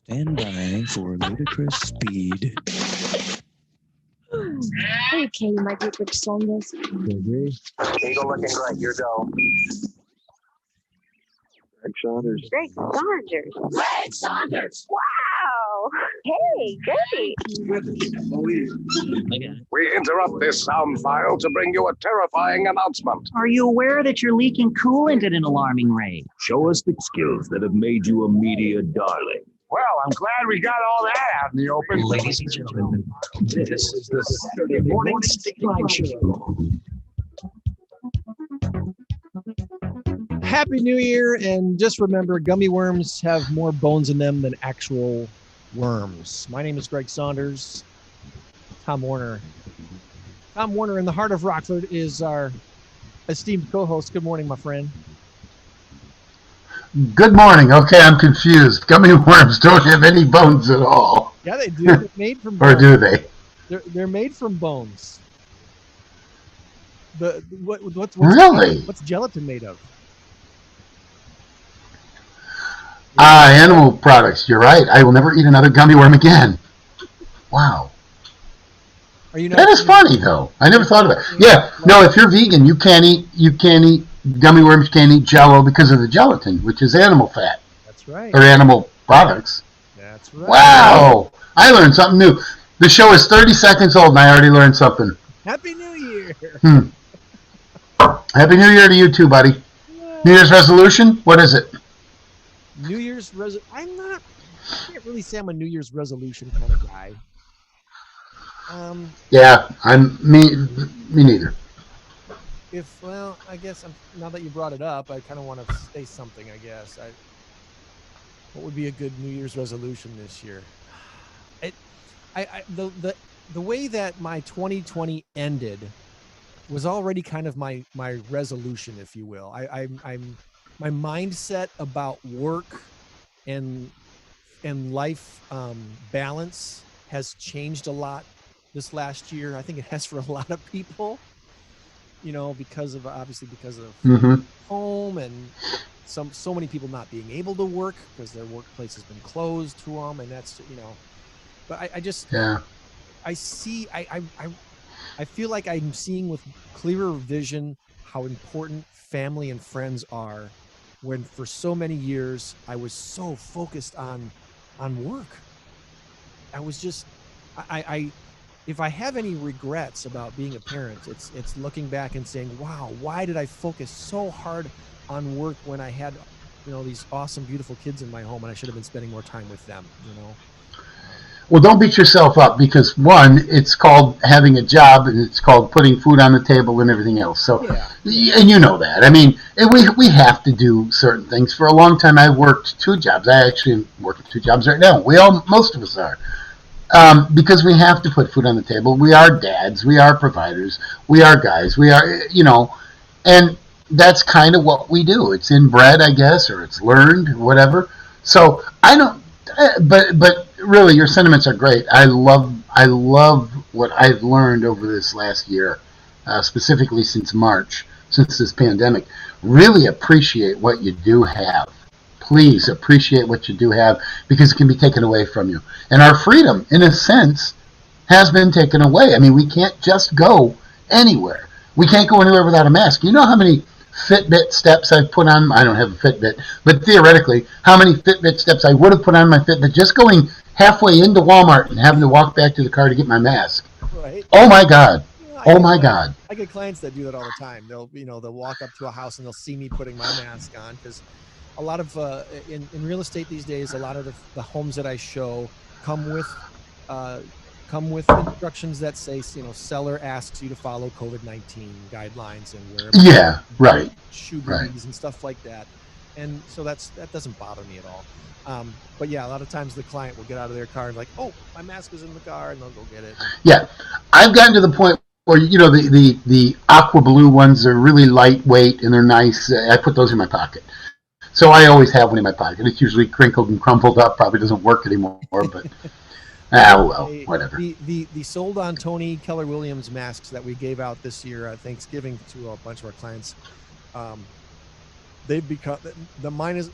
Stand by for ludicrous speed. Okay, my dear Greg Saunders. Eagle looking great. Your go. Greg Saunders. Greg Saunders. Greg Saunders. Wow. Hey, great. We interrupt this sound file to bring you a terrifying announcement. Are you aware that you're leaking coolant at an alarming rate? Show us the skills that have made you a media darling. Well, I'm glad we got all that out in the open. Ladies and gentlemen, this is the Saturday morning Stateline show. Happy New Year, and just remember, gummy worms have more bones in them than actual worms. My name is Greg Saunders Tom Warner. Tom Warner in the heart of Rockford is our esteemed co-host. Good morning, my friend. Good morning. Okay, I'm confused. Gummy worms don't have any bones at all. Yeah, they do. They're made from bones. Or do they? They're made from bones. What's Really? What's gelatin made of? Animal products. You're right. I will never eat another gummy worm again. Wow. Are you not That is funny, though. I never thought of it. Yeah. No, if you're vegan, you can't eat gummy worms. Can't eat Jello because of the gelatin, which is animal fat. That's right. Or animal products. That's right. Wow. I learned something new. The show is 30 seconds old, and I already learned something. Happy New Year. Happy New Year to you too, buddy. New Year's resolution? What is it? New Year's I can't really say I'm a New Year's resolution kind of guy. Yeah, me neither. I guess now that you brought it up, I kind of want to say something, I guess. What would be a good New Year's resolution this year? The way that my 2020 ended was already kind of my resolution, if you will. I'm my mindset about work and life balance has changed a lot this last year. I think it has for a lot of people, because of home and so many people not being able to work because their workplace has been closed to them, and that's But I feel like I'm seeing with clearer vision how important family and friends are, when for so many years I was so focused on work. I was just if I have any regrets about being a parent, it's looking back and saying, wow, why did I focus so hard on work when I had these awesome, beautiful kids in my home, and I should have been spending more time with them. Well, don't beat yourself up, because one, it's called having a job, and it's called putting food on the table and everything else. So, yeah. And you know that. I mean, we have to do certain things. For a long time, I worked 2 jobs. I actually am working 2 jobs right now. Most of us are. Because we have to put food on the table. We are dads. We are providers. We are guys. We are, and that's kind of what we do. It's inbred, I guess, or it's learned, whatever. So I don't, but really, your sentiments are great. I love what I've learned over this last year, specifically since March, since this pandemic. Really appreciate what you do have. Please appreciate what you do have, because it can be taken away from you. And our freedom, in a sense, has been taken away. I mean, we can't just go anywhere. We can't go anywhere without a mask. You know how many Fitbit steps I've put on? I don't have a Fitbit, but theoretically, how many Fitbit steps I would have put on my Fitbit just going halfway into Walmart and having to walk back to the car to get my mask. Right. Oh my God. God. I get clients that do that all the time. They'll walk up to a house and they'll see me putting my mask on, because a lot of in real estate these days, a lot of the homes that I show come with instructions that say, seller asks you to follow COVID-19 guidelines and wear shoe duties and stuff like that. And so that doesn't bother me at all. But yeah, a lot of times the client will get out of their car and like, oh, my mask is in the car, and they'll go get it. Yeah, I've gotten to the point where the aqua blue ones are really lightweight and they're nice. I put those in my pocket. So I always have one in my pocket. It's usually crinkled and crumpled up. Probably doesn't work anymore, but whatever. The sold on Tony Keller Williams masks that we gave out this year at Thanksgiving to a bunch of our clients, they've become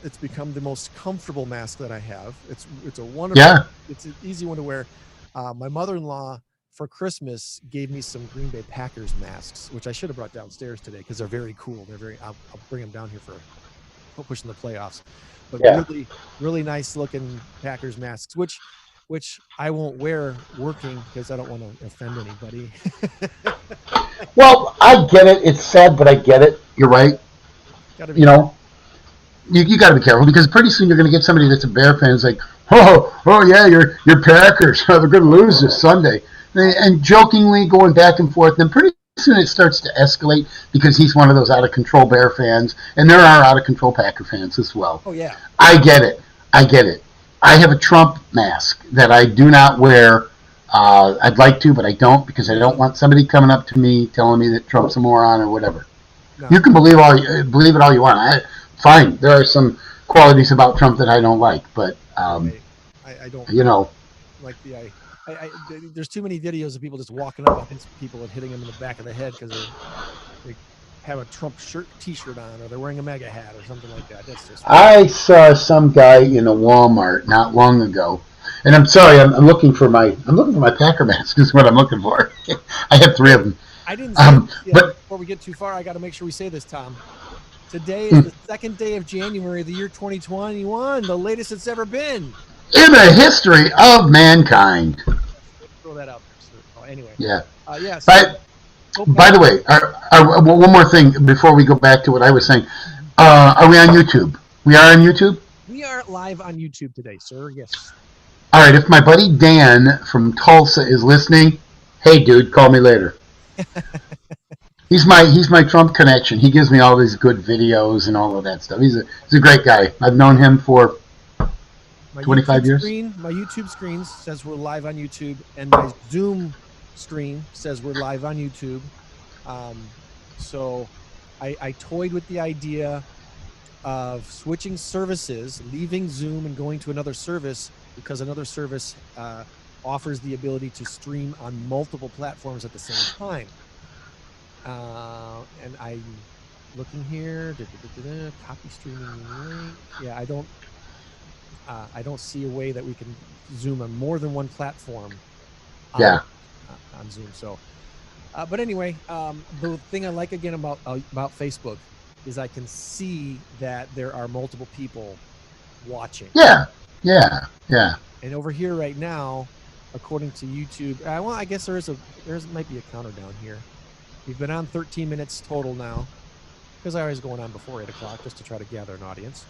it's become the most comfortable mask that I have. It's a wonderful, Yeah. it's an easy one to wear. My mother-in-law for Christmas gave me some Green Bay Packers masks, which I should have brought downstairs today because they're very cool. I'll bring them down here for pushing the playoffs, but Yeah. really, really nice looking Packers masks, which I won't wear working because I don't want to offend anybody. Well, I get it. It's sad, but I get it. You're right. Gotta be, You know, you got to be careful because pretty soon you're going to get somebody that's a Bear fan who's like, oh yeah, your Packers, they're going to lose this Sunday, and jokingly going back and forth. Then pretty soon it starts to escalate because he's one of those out of control Bear fans, and there are out of control Packer fans as well. oh yeah. I get it. I have a Trump mask that I do not wear. I'd like to, but I don't because I don't want somebody coming up to me telling me that Trump's a moron or whatever. No. You can believe it all you want. Fine. There are some qualities about Trump that I don't like, but I don't. you know, Like there's too many videos of people just walking up against people and hitting them in the back of the head because they have a Trump T-shirt on, or they're wearing a MAGA hat or something like that. That's just. I saw some guy in a Walmart not long ago, and I'm sorry, I'm looking for my Packer mask. Is what I'm looking for. I have 3 of them. I didn't say but before we get too far, I got to make sure we say this, Tom. Today is the 2nd day of January of the year 2021, the latest it's ever been. in the history of mankind. Throw that out there. So, anyway. Yeah. Yes. By the way, one more thing before we go back to what I was saying. Are we on YouTube? We are on YouTube? We are live on YouTube today, sir. Yes. All right. If my buddy Dan from Tulsa is listening, hey, dude, call me later. He's my Trump connection. He gives me all these good videos and all of that stuff. He's a great guy. I've known him for 25 years. My YouTube screen says we're live on YouTube, and my Zoom screen says we're live on YouTube. So I toyed with the idea of switching services, leaving Zoom and going to another service because another service offers the ability to stream on multiple platforms at the same time. And I'm looking here, copy streaming link. Yeah, I don't see a way that we can Zoom on more than one platform. On Zoom. So, but anyway, the thing I like again about Facebook is I can see that there are multiple people watching. Yeah. And over here right now, according to YouTube, well, I guess there might be a counter down here. We've been on 13 minutes total now, because I always going on before 8 o'clock just to try to gather an audience.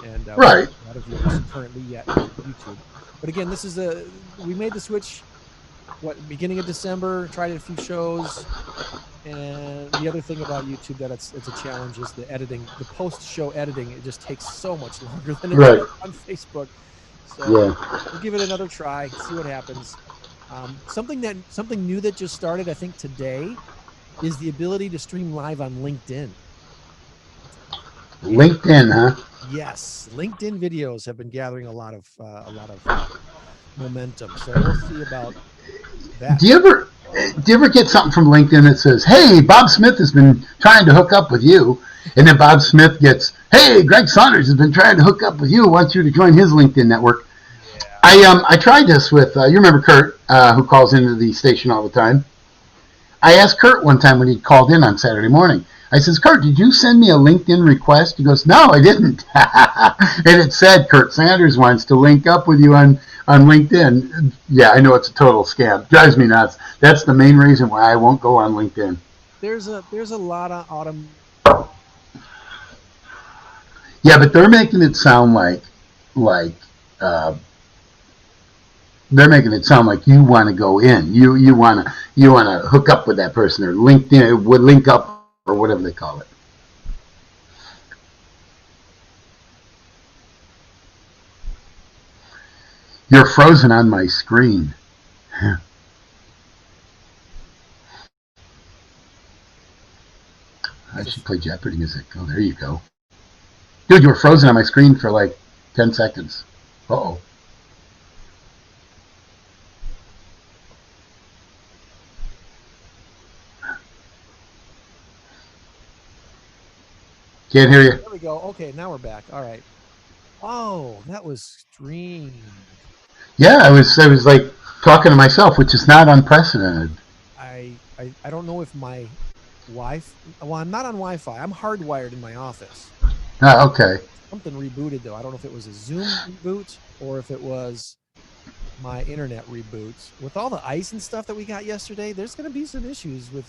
And right. A lot of viewers currently yet on YouTube. But again, we made the switch, beginning of December, tried a few shows. And the other thing about YouTube that it's a challenge is the editing, the post-show editing. It just takes so much longer than it does on Facebook. So we'll give it another try, see what happens. Something new that just started, I think today, is the ability to stream live on LinkedIn. LinkedIn, huh? Yes, LinkedIn videos have been gathering a lot of momentum. So we'll see about that. Do you ever get something from LinkedIn that says, "Hey, Bob Smith has been trying to hook up with you," and then Bob Smith gets, "Hey, Greg Saunders has been trying to hook up with you. Wants you to join his LinkedIn network." Yeah. I tried this with you remember Kurt, who calls into the station all the time. I asked Kurt one time when he called in on Saturday morning. I says, "Kurt, did you send me a LinkedIn request?" He goes, "No, I didn't." And it said, "Kurt Sanders wants to link up with you on LinkedIn." Yeah, I know it's a total scam. Drives me nuts. That's the main reason why I won't go on LinkedIn. There's a lot of autumn. Yeah, but they're making it sound like they're making it sound like you want to go in. You want to hook up with that person, or LinkedIn would link up, or whatever they call it. You're frozen on my screen. I should play Jeopardy music. Oh, there you go. Dude, you were frozen on my screen for like 10 seconds. Uh-oh. Can't hear you. There we we go. Okay, now we're back. All right. Oh, that was strange. Yeah, I was like talking to myself, which is not unprecedented. I don't know if my Wi-Fi. Well, I'm not on Wi-Fi. I'm hardwired in my office. Okay. Something rebooted though. I don't know if it was a Zoom reboot or if it was my internet reboot. With all the ice and stuff that we got yesterday, there's going to be some issues with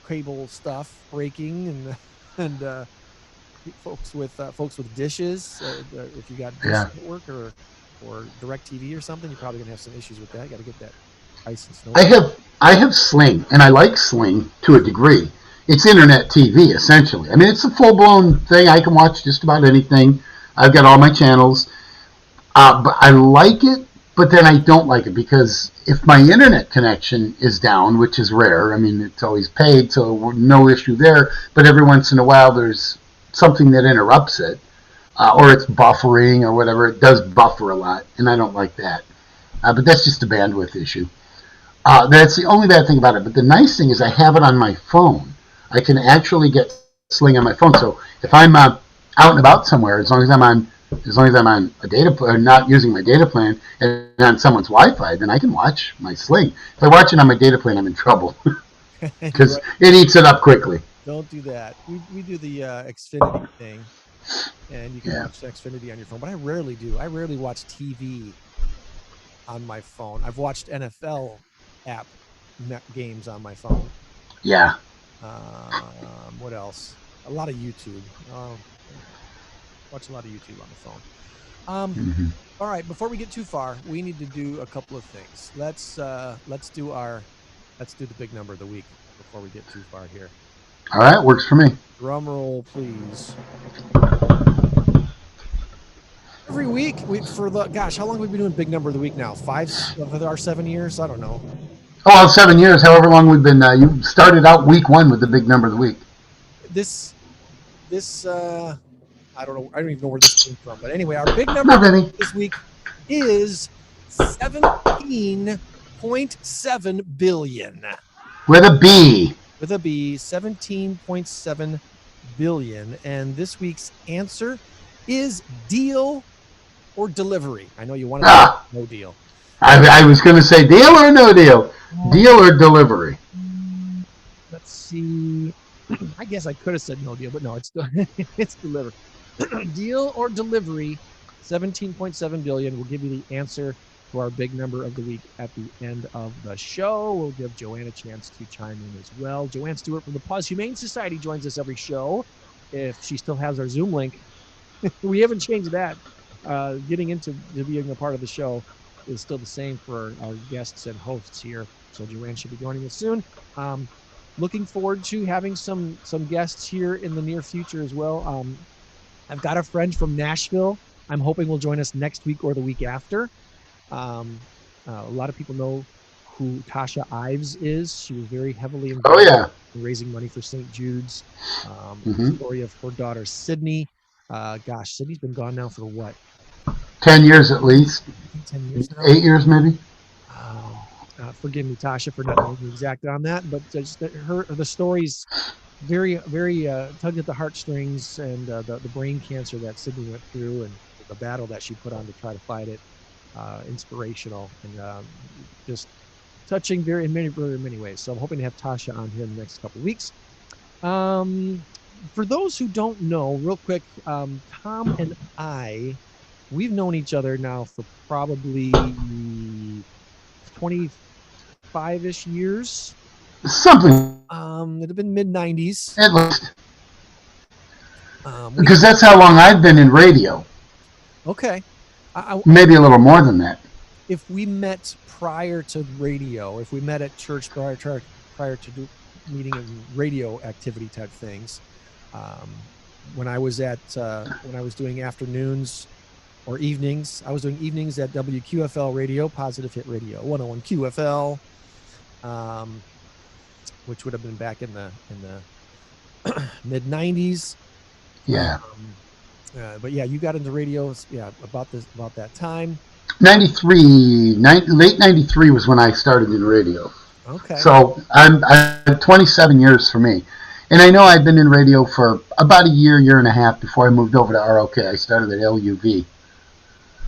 cable stuff breaking and folks with dishes. If you got Dish Network or DirecTV or something, you're probably going to have some issues with that. You got to get that ice and snow. I have Sling, and I like Sling to a degree. It's internet TV, essentially. I mean, it's a full-blown thing. I can watch just about anything. I've got all my channels. But I like it, but then I don't like it because if my internet connection is down, which is rare, I mean, it's always paid, so no issue there, but every once in a while there's something that interrupts it, or it's buffering or whatever. It does buffer a lot, and I don't like that. But that's just a bandwidth issue. That's the only bad thing about it. But the nice thing is I have it on my phone. I can actually get Sling on my phone. So if I'm out and about somewhere, as long as I'm on a data plan, not using my data plan, and on someone's Wi-Fi, then I can watch my Sling. If I watch it on my data plan, I'm in trouble because it eats it up quickly. Don't do that. We do the Xfinity thing, and you can watch Xfinity on your phone. But I rarely do. I rarely watch TV on my phone. I've watched NFL app games on my phone. Yeah. What else? A lot of YouTube. Watch a lot of YouTube on the phone. All right. Before we get too far, we need to do a couple of things. Let's do the big number of the week before we get too far here. All right, works for me. Drum roll, please. Every week, how long have we been doing big number of the week now? 5 of our 7 years? I don't know. Oh, 7 years, however long we've been. You started out week 1 with the big number of the week. This I don't know. I don't even know where this came from. But anyway, our big number this week is 17.7 billion. With a B. With a B, 17.7 billion. And this week's answer is deal or delivery. I know you wanted to say no deal. I was going to say deal or no deal. Deal or delivery. Let's see. I guess I could have said no deal, but no, it's delivery. Deal or delivery, 17.7 billion. We'll give you the answer to our big number of the week at the end of the show. We'll give Joann a chance to chime in as well. Joann Stewart from the Humane Society joins us every show. If she still has our Zoom link, we haven't changed that. Getting into being a part of the show is still the same for our guests and hosts here. So Joann should be joining us soon. Looking forward to having some guests here in the near future as well. I've got a friend from Nashville. I'm hoping will join us next week or the week after. A lot of people know who Tasha Ives is. She was very heavily involved in raising money for St. Jude's. The story of her daughter, Sydney. Sydney's been gone now for what? 10 years at least. 10 years now? 8 years maybe. Forgive me, Tasha, for not knowing the exact on that, but just the story's very, very tugged at the heartstrings, and the brain cancer that Sydney went through and the battle that she put on to try to fight it. Inspirational and just touching in many ways. So I'm hoping to have Tasha on here in the next couple of weeks. For those who don't know, real quick, Tom and I, we've known each other now for probably 25-ish years. Something. It'd have been mid-90s. At least. Because that's how long I've been in radio. Okay. Maybe a little more than that. If we met prior to radio, if we met at church prior to meeting in radio activity type things, when I was doing afternoons or evenings, I was doing evenings at WQFL Radio, Positive Hit Radio, 101 QFL, which would have been back in the mid 90s. Yeah. But yeah, you got into radio, about that time. Late 93 was when I started in radio. Okay. So I'm 27 years for me, And I know I've been in radio for about a year and a half before I moved over to ROK. I started at LUV.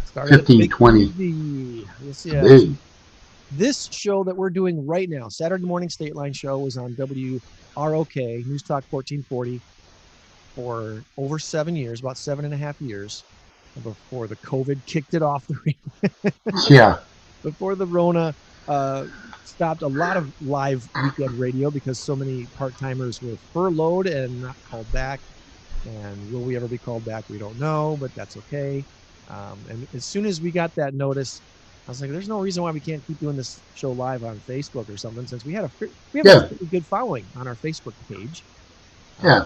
Started 1520. Yes. This show that we're doing right now, Saturday morning Stateline show, was on WROK, News Talk 1440, for over 7 years, about 7.5 years, before the COVID kicked it off. Yeah. Before the Rona stopped a lot of live weekend radio because so many part-timers were furloughed and not called back. And will we ever be called back? We don't know, but that's okay. And as soon as we got that notice, I was like, there's no reason why we can't keep doing this show live on Facebook or something, since we have a pretty good following on our Facebook page. Yeah.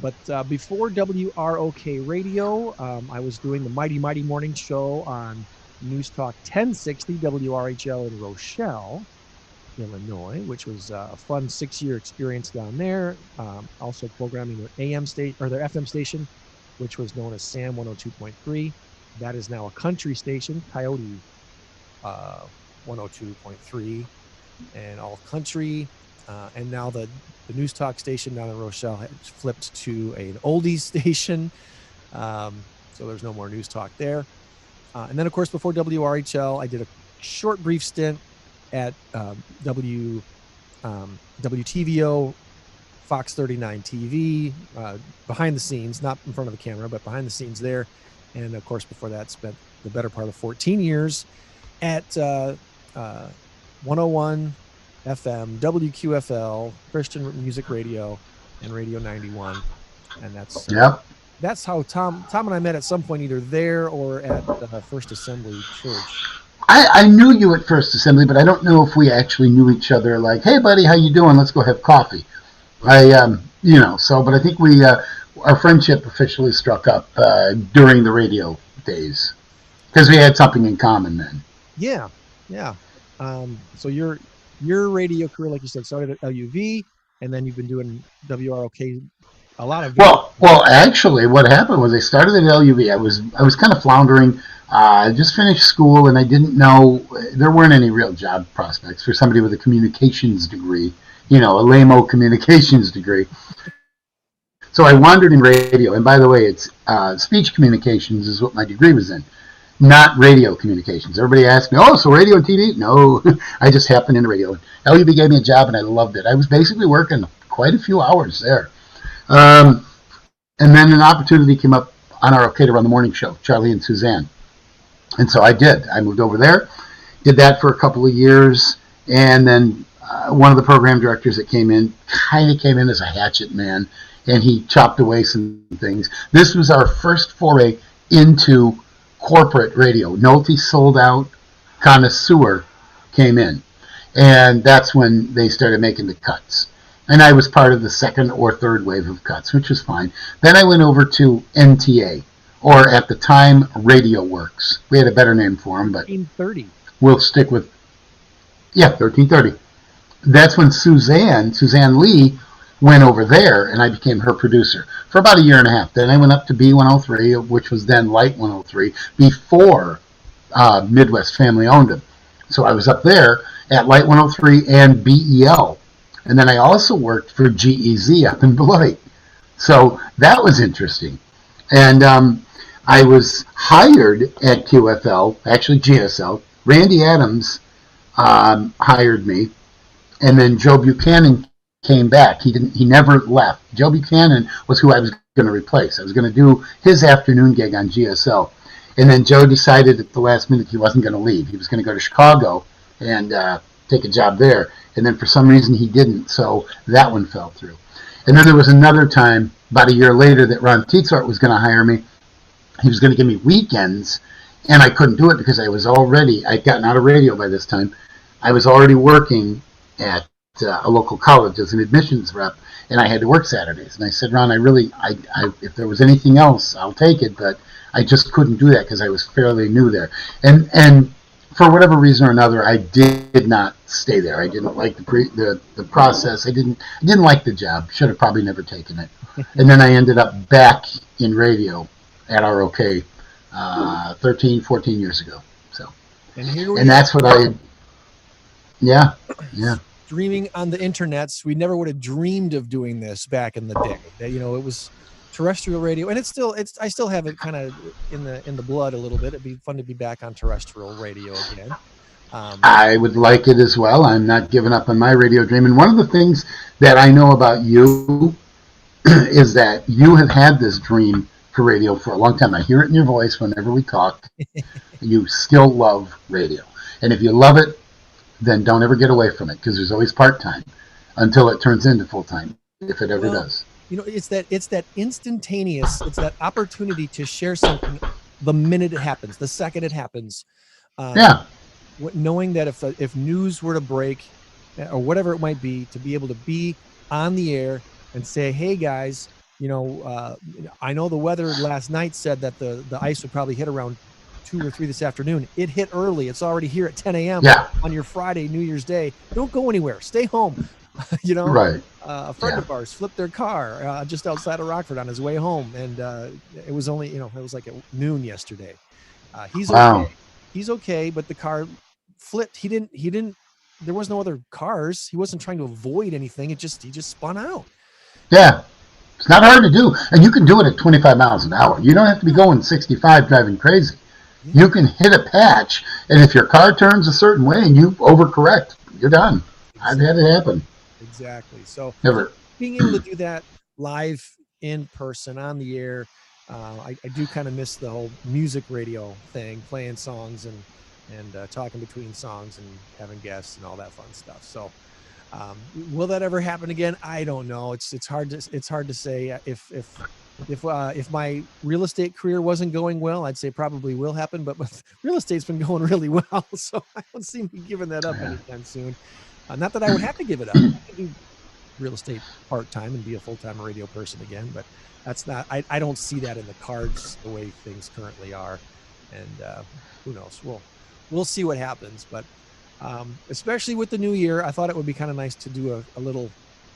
But before WROK Radio, I was doing the Mighty Mighty Morning Show on News Talk 1060 WRHL in Rochelle, Illinois, which was a fun 6-year experience down there. Also programming their AM station or their FM station, which was known as Sam 102.3. That is now a country station, Coyote 102.3, and all country. And now the News Talk station down in Rochelle has flipped to an oldies station. So there's no more News Talk there. And then, of course, before WRHL, I did a short, brief stint at WTVO, Fox 39 TV, behind the scenes, not in front of the camera, but behind the scenes there. And, of course, before that, spent the better part of 14 years at 101 FM, WQFL, Christian Music Radio, and Radio 91. And that's that's how Tom and I met at some point, either there or at First Assembly Church. I knew you at First Assembly, but I don't know if we actually knew each other. Like, hey, buddy, how you doing? Let's go have coffee. But I think we our friendship officially struck up during the radio days because we had something in common then. Yeah. So your radio career, like you said, started at LUV, and then you've been doing WROK. A lot of well, actually, what happened was I started at LUV. I was kind of floundering. I just finished school, and I didn't know there weren't any real job prospects for somebody with a communications degree. A lame-o communications degree. So I wandered in radio, and by the way, it's speech communications is what my degree was in, not radio communications. Everybody asked me, so radio and TV? No, I just happened in radio. LUV gave me a job, and I loved it. I was basically working quite a few hours there. And then an opportunity came up on ROK to run the morning show, Charlie and Suzanne. And so I did. I moved over there, did that for a couple of years, and then one of the program directors that came in kind of came in as a hatchet man, and he chopped away some things. This was our first foray into corporate radio. Nolte sold out, Connoisseur came in, and that's when they started making the cuts. And I was part of the second or third wave of cuts, which was fine. Then I went over to NTA, or at the time, Radio Works. We had a better name for them, but 1330. We'll stick with, 1330. That's when Suzanne Lee, went over there, and I became her producer for about a year and a half. Then I went up to B103, which was then Light 103, before Midwest Family owned them. So I was up there at Light 103 and BEL. And then I also worked for GEZ up in Beloit. So that was interesting. And I was hired at QFL, actually GSL. Randy Adams hired me. And then Joe Buchanan came back. He never left. Joe Buchanan was who I was going to replace. I was going to do his afternoon gig on GSL. And then Joe decided at the last minute he wasn't going to leave. He was going to go to Chicago and take a job there. And then for some reason he didn't, so that one fell through. And then there was another time, about a year later, that Ron Tietzart was going to hire me. He was going to give me weekends, and I couldn't do it because I'd gotten out of radio by this time. I was already working at a local college as an admissions rep, and I had to work Saturdays. And I said, Ron, if there was anything else, I'll take it, but I just couldn't do that because I was fairly new there. And for whatever reason or another, I did not stay there. I didn't like the process. I didn't like the job. Should have probably never taken it. And then I ended up back in radio at ROK 13, 14 years ago. So, and here we and that's what I. Yeah. dreaming on the internets, we never would have dreamed of doing this back in the day. That, you know, it was terrestrial radio, and I still have it kind of in the blood a little bit. It'd be fun to be back on terrestrial radio again. I would like it as well. I'm not giving up on my radio dream. And one of the things that I know about you is that you have had this dream for radio for a long time. I hear it in your voice whenever we talk. You still love radio. And if you love it, then don't ever get away from it, because there's always part-time until it turns into full-time, if it ever does. You know, it's that instantaneous, it's that opportunity to share something the minute it happens, the second it happens. Knowing that if news were to break or whatever it might be, to be able to be on the air and say, hey guys, you know, I know the weather last night said that the ice would probably hit around 2 or 3 this afternoon. It hit early. It's already here at 10 a.m. On your Friday, New Year's Day. Don't go anywhere. Stay home. You know, right. A friend of ours flipped their car just outside of Rockford on his way home. And it was only, you know, it was like at noon yesterday. He's okay. He's okay. But the car flipped. He didn't, there was no other cars. He wasn't trying to avoid anything. He just spun out. Yeah. It's not hard to do. And you can do it at 25 miles an hour. You don't have to be going 65 driving crazy. You can hit a patch, and if your car turns a certain way and you overcorrect, you're done. I've had it happen. Exactly. So never being able to do that live in person on the air, I do kind of miss the whole music radio thing, playing songs and talking between songs and having guests and all that fun stuff. So will that ever happen again? I don't know. It's hard to say. If my real estate career wasn't going well, I'd say probably will happen, but real estate's been going really well. So I don't see me giving that up anytime soon. Not that I would have to give it up. I could do real estate part-time and be a full-time radio person again, but that's not, I don't see that in the cards the way things currently are. And who knows? We'll see what happens, but especially with the new year, I thought it would be kind of nice to do a little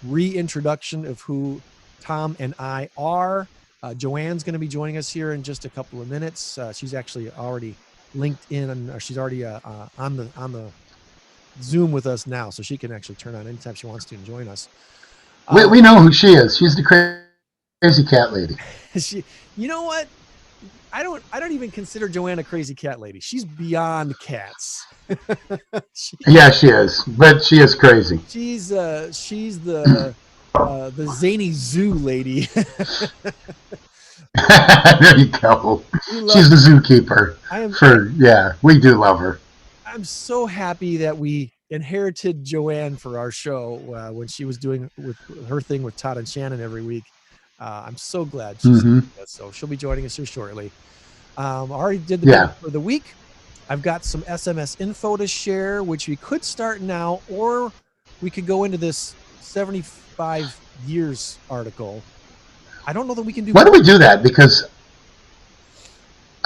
reintroduction of who Tom and I are. Joann's going to be joining us here in just a couple of minutes. She's actually already linked in, or she's already on the Zoom with us now, so she can actually turn on anytime she wants to and join us. We know who she is. She's the crazy cat lady. You know what? I don't even consider Joann a crazy cat lady. She's beyond cats. Yeah, she is, but she is crazy. She's the zany zoo lady. There you go. She's the zookeeper. We do love her. I'm so happy that we inherited Joann for our show when she was doing with her thing with Todd and Shannon every week. I'm so glad she's doing that. So she'll be joining us here shortly. Already did the bit for the week. I've got some SMS info to share, which we could start now, or we could go into this 75 years article. I don't know that we can do. Why do we do that? Because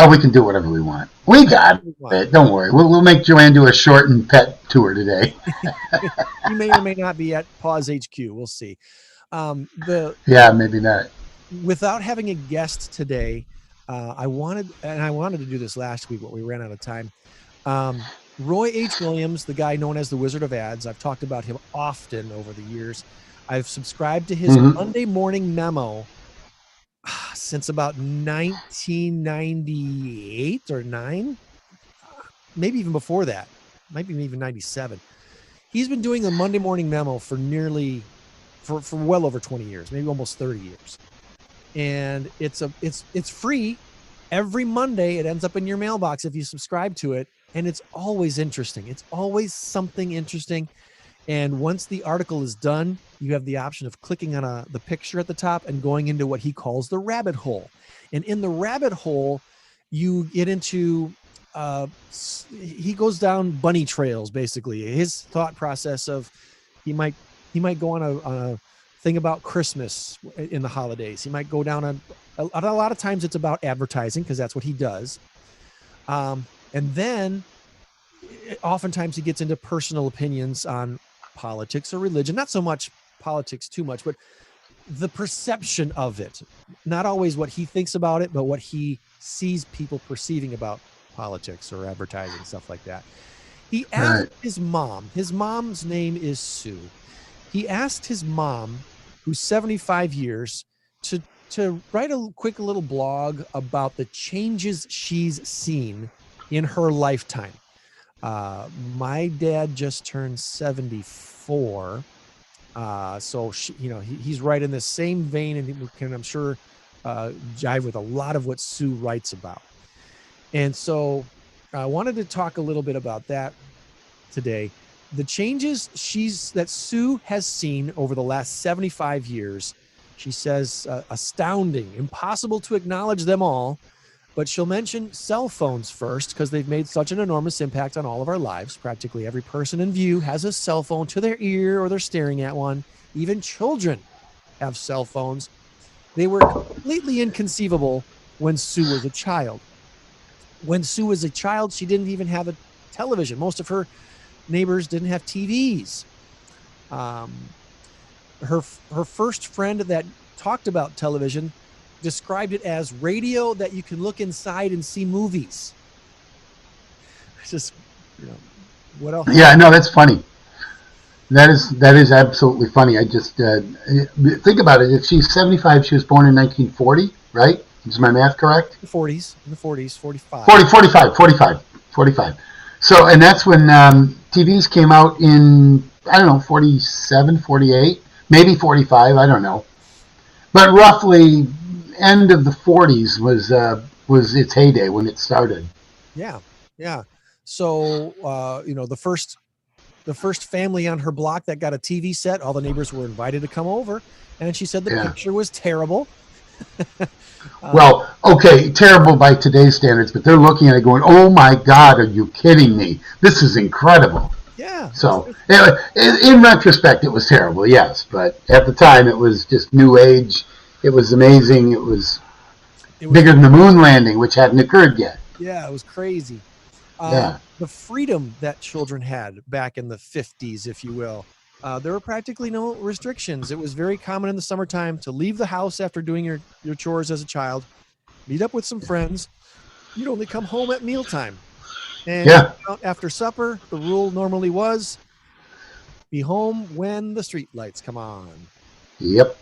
we can do whatever we want. We got it. Don't worry. We'll make Joann do a short and pet tour today. You may or may not be at Pause HQ. We'll see. Maybe not. Without having a guest today, I wanted to do this last week, but we ran out of time. Roy H. Williams, the guy known as the Wizard of Ads. I've talked about him often over the years. I've subscribed to his Monday morning memo since about 1998 or 9, maybe even before that, maybe even 97. He's been doing the Monday morning memo for well over 20 years, maybe almost 30 years. And it's free. Every Monday it ends up in your mailbox if you subscribe to it. And it's always interesting. It's always something interesting. And once the article is done, you have the option of clicking on the picture at the top and going into what he calls the rabbit hole. And in the rabbit hole, you get into, he goes down bunny trails, basically. His thought process of he might go on a thing about Christmas in the holidays. He might go down a lot of times it's about advertising, because that's what he does. And then oftentimes he gets into personal opinions on politics or religion, not so much politics too much, but the perception of it, not always what he thinks about it, but what he sees people perceiving about politics or advertising, stuff like that. He asked his mom. His mom's name is Sue. He asked his mom, who's 75 years, to write a quick little blog about the changes she's seen in her lifetime. My dad just turned 74. So he's right in the same vein, and he can, I'm sure, jive with a lot of what Sue writes about. And so I wanted to talk a little bit about that today. The changes that Sue has seen over the last 75 years, she says, astounding, impossible to acknowledge them all, but she'll mention cell phones first because they've made such an enormous impact on all of our lives. Practically every person in view has a cell phone to their ear or they're staring at one. Even children have cell phones. They were completely inconceivable when Sue was a child. When Sue was a child, she didn't even have a television. Most of her neighbors didn't have TVs. Her first friend that talked about television described it as radio that you can look inside and see movies. It's just, what else? Yeah, no, that's funny. That is absolutely funny. I just think about it. If she's 75, she was born in 1940, right? Is my math correct? In the 40s, 45. 45. So, and that's when TVs came out in, 47, 48, maybe 45, I don't know. But roughly end of the 40s was its heyday when it started. Yeah. So, the first family on her block that got a TV set, all the neighbors were invited to come over, and she said the picture was terrible. Well, okay, terrible by today's standards, but they're looking at it going, "Oh my God, are you kidding me? This is incredible." Yeah. So, in retrospect, it was terrible, yes, but at the time, it was just new age. It was amazing. It was bigger than the moon landing, which hadn't occurred yet. Yeah, it was crazy. Yeah. The freedom that children had back in the 50s, if you will. There were practically no restrictions. It was very common in the summertime to leave the house after doing your chores as a child, meet up with some friends. You'd only come home at mealtime. And after supper, the rule normally was be home when the street lights come on. Yep.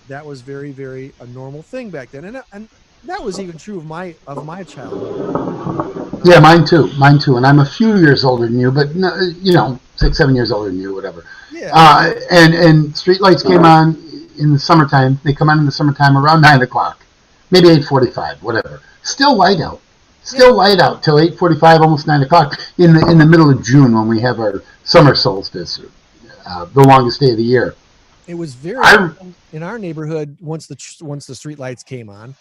That was very, very a normal thing back then. And that was even true of my childhood. Yeah, mine too. And I'm a few years older than you, but 6-7 years older than you, whatever. Yeah. And streetlights came on in the summertime. They come on in the summertime around 9 o'clock, maybe 8:45, whatever. Still light out. Light out till 8:45, almost 9 o'clock in the middle of June when we have our summer solstice, the longest day of the year. It was very in our neighborhood once the streetlights came on,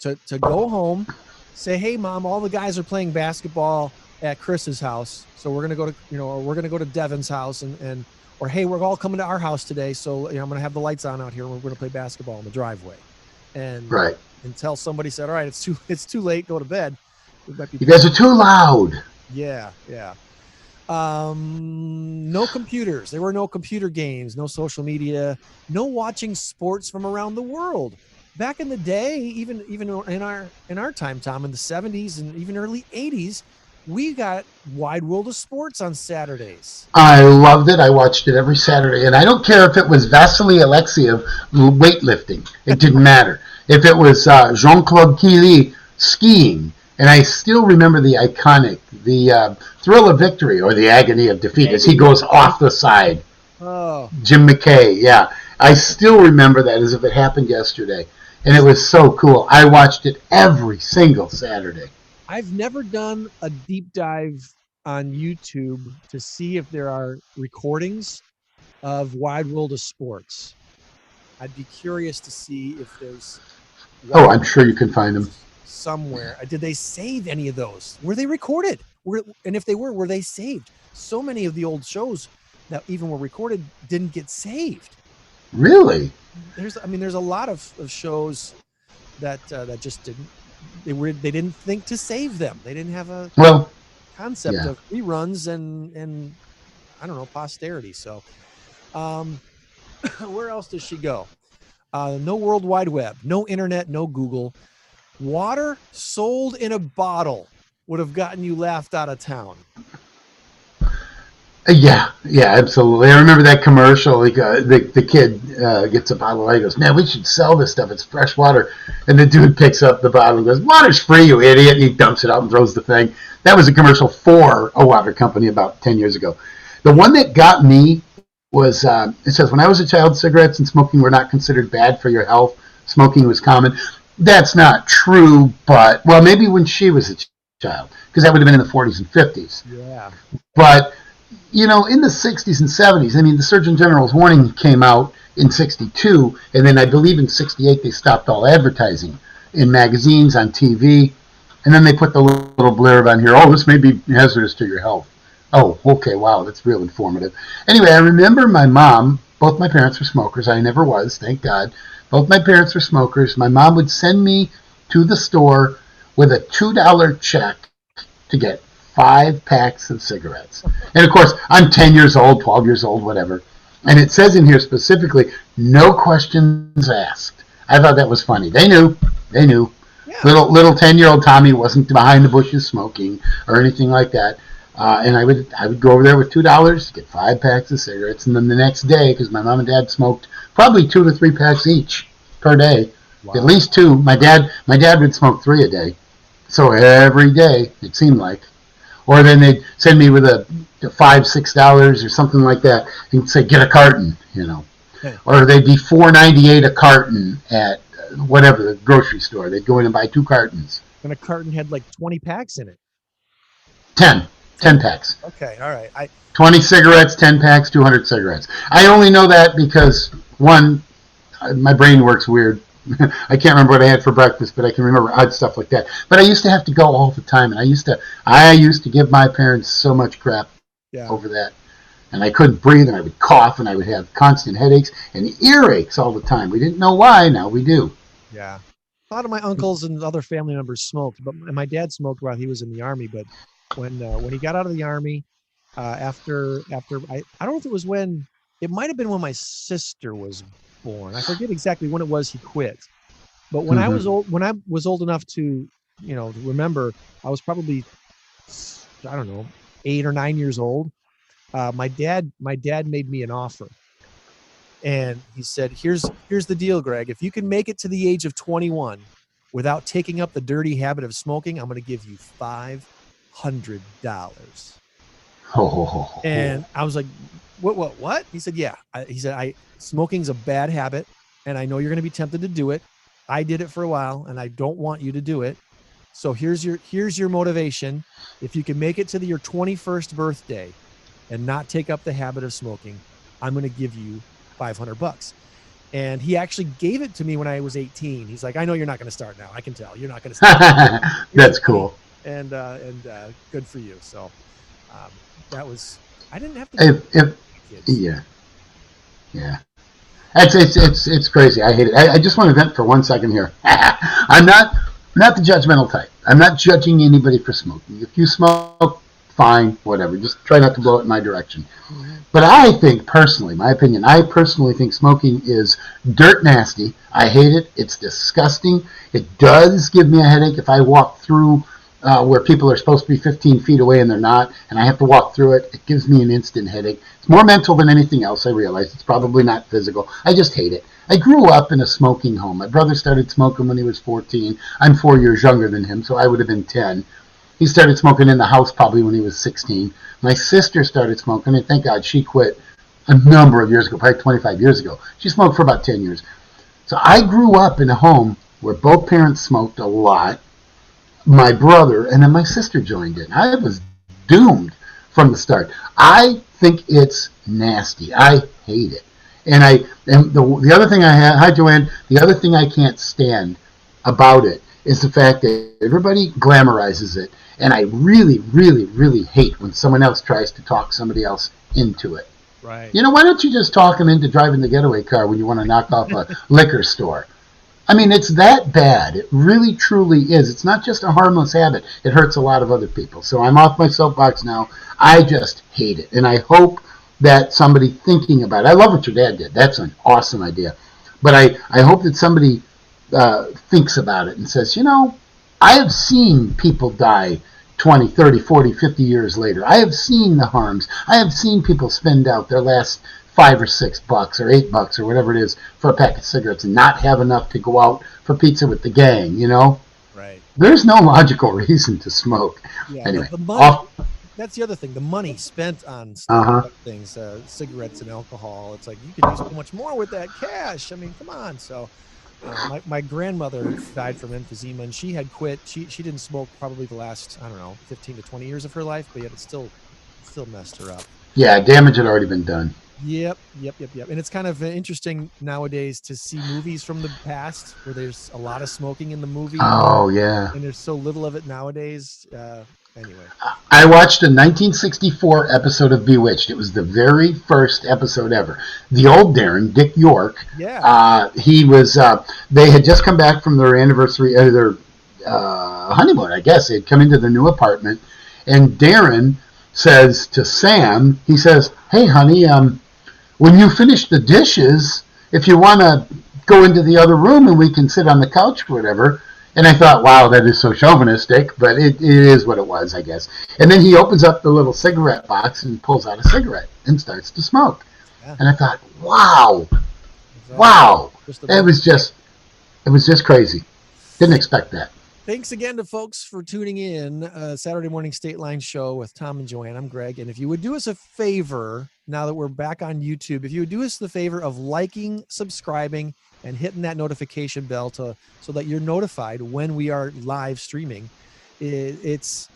to go home, say, "Hey, Mom, all the guys are playing basketball at Chris's house, so we're gonna go to or we're gonna go to Devin's house, or hey, we're all coming to our house today, so I'm gonna have the lights on out here. We're gonna play basketball in the driveway," and until somebody said, "All right, it's too late, go to bed." You guys are too loud. Yeah. No computers. There were no computer games, no social media, no watching sports from around the world. Back in the day, even in our time, Tom, in the 70s and even early 80s, we got Wide World of Sports on Saturdays. I loved it. I watched it every Saturday, and I don't care if it was Vasily Alexiev weightlifting. It didn't matter. If it was Jean-Claude Killy skiing, and I still remember the iconic, the thrill of victory or the agony of defeat as he goes off the side. Oh, Jim McKay, yeah. I still remember that as if it happened yesterday. And it was so cool. I watched it every single Saturday. I've never done a deep dive on YouTube to see if there are recordings of Wide World of Sports. I'd be curious to see if there's... Oh, I'm sure you can find them. Somewhere. Did they save any of those? Were they recorded? And if they were they saved? So many of the old shows that even were recorded didn't get saved. Really? There's a lot of shows that just didn't. They didn't think to save them. They didn't have a concept of reruns and I don't know, posterity. So, where else does she go? No World Wide Web, no internet, no Google. Water sold in a bottle would have gotten you laughed out of town. Yeah, absolutely. I remember that commercial. Like, the kid gets a bottle of water. He goes, "Man, we should sell this stuff. It's fresh water." And the dude picks up the bottle and goes, "Water's free, you idiot!" And he dumps it out and throws the thing. That was a commercial for a water company about 10 years ago. The one that got me was, it says, "When I was a child, cigarettes and smoking were not considered bad for your health. Smoking was common." That's not true, but, well, maybe when she was a child, because that would have been in the 40s and 50s. Yeah. But, in the 60s and 70s, I mean, the Surgeon General's warning came out in 62, and then I believe in 68 they stopped all advertising in magazines, on TV, and then they put the little blurb on here, "Oh, this may be hazardous to your health." Oh, okay, wow, that's real informative. Anyway, I remember my mom, both my parents were smokers. I never was, thank God. Both my parents were smokers. My mom would send me to the store with a $2 check to get 5 packs of cigarettes. And of course, I'm 10 years old, 12 years old, whatever. And it says in here specifically, no questions asked. I thought that was funny. They knew. Yeah. Little 10-year-old Tommy wasn't behind the bushes smoking or anything like that. And I would go over there with $2 to get 5 packs of cigarettes. And then the next day, because my mom and dad smoked probably 2 to 3 packs each per day, wow. At least 2. My dad would smoke 3 a day. So every day, it seemed like. Or then they'd send me with a $5, $6 or something like that and say, "Get a carton," Okay. Or they'd be $4.98 a carton at whatever, the grocery store. They'd go in and buy 2 cartons. And a carton had like 20 packs in it. 10 packs. Okay, all right. 20 cigarettes, 10 packs, 200 cigarettes. I only know that because, one, my brain works weird. I can't remember what I had for breakfast, but I can remember odd stuff like that. But I used to have to go all the time, and I used to give my parents so much crap over that. And I couldn't breathe, and I would cough, and I would have constant headaches and earaches all the time. We didn't know why. Now we do. Yeah. A lot of my uncles and other family members smoked, but my dad smoked while he was in the Army. But when he got out of the Army, after I don't know if it was when, it might have been when my sister was born. I forget exactly when it was he quit. But when I was old enough to, remember, I was probably, I don't know, 8 or 9 years old. My dad made me an offer. And he said, here's the deal, Greg. If you can make it to the age of 21 without taking up the dirty habit of smoking, I'm going to give you $500. And I was like, what? He said, yeah. He said, smoking's a bad habit, and I know you're going to be tempted to do it. I did it for a while, and I don't want you to do it. So here's your motivation. If you can make it to your 21st birthday and not take up the habit of smoking, I'm going to give you $500. And he actually gave it to me when I was 18. He's like, "I know you're not going to start now. I can tell you're not going to start." That's cool. And good for you. So that was, I didn't have to. Yeah. It's crazy. I hate it. I just want to vent for 1 second here. I'm not the judgmental type. I'm not judging anybody for smoking. If you smoke, fine, whatever. Just try not to blow it in my direction. Mm-hmm. But I think personally, my opinion, I personally think smoking is dirt nasty. I hate it. It's disgusting. It does give me a headache if I walk through where people are supposed to be 15 feet away and they're not, and I have to walk through it. It gives me an instant headache. It's more mental than anything else, I realize. It's probably not physical. I just hate it. I grew up in a smoking home. My brother started smoking when he was 14. I'm 4 years younger than him, so I would have been 10. He started smoking in the house probably when he was 16. My sister started smoking, and thank God she quit a number of years ago, probably 25 years ago. She smoked for about 10 years. So I grew up in a home where both parents smoked a lot. My brother and then my sister joined in. I was doomed from the start. I think it's nasty. I hate it. And the other thing I have, hi Joanne, the other thing I can't stand about it is the fact that everybody glamorizes it. And I really, really, really hate when someone else tries to talk somebody else into it. Right. Why don't you just talk them into driving the getaway car when you want to knock off a liquor store? I mean, it's that bad. It really, truly is. It's not just a harmless habit. It hurts a lot of other people. So I'm off my soapbox now. I just hate it. And I hope that somebody thinking about it. I love what your dad did. That's an awesome idea. But I hope that somebody thinks about it and says, I have seen people die 20, 30, 40, 50 years later. I have seen the harms. I have seen people spend out their last $5 or $6 or $8 or whatever it is for a pack of cigarettes and not have enough to go out for pizza with the gang, you know? Right. There's no logical reason to smoke. Yeah, anyway, the money, that's the other thing. The money spent on stuff, things, cigarettes and alcohol. It's like you could do so much more with that cash. I mean, come on. So my grandmother died from emphysema, and she had quit. She didn't smoke probably the last, I don't know, 15 to 20 years of her life, but yet it still messed her up. Yeah, damage had already been done. Yep. And it's kind of interesting nowadays to see movies from the past where there's a lot of smoking in the movie. Oh, yeah. And there's so little of it nowadays. Anyway. I watched a 1964 episode of Bewitched. It was the very first episode ever. The old Darren, Dick York, he was, they had just come back from their anniversary, their honeymoon, I guess. They had come into the new apartment, and Darren says to Sam, he says, "Hey, honey, when you finish the dishes, if you want to go into the other room and we can sit on the couch or whatever." And I thought, wow, that is so chauvinistic, but it is what it was, I guess. And then he opens up the little cigarette box and pulls out a cigarette and starts to smoke. Yeah. And I thought, wow. It was just crazy. Didn't expect that. Thanks again to folks for tuning in. Saturday morning Stateline show with Tom and Joann. I'm Greg. And if you would do us a favor, now that we're back on YouTube, if you would do us the favor of liking, subscribing, and hitting that notification bell so that you're notified when we are live streaming. It's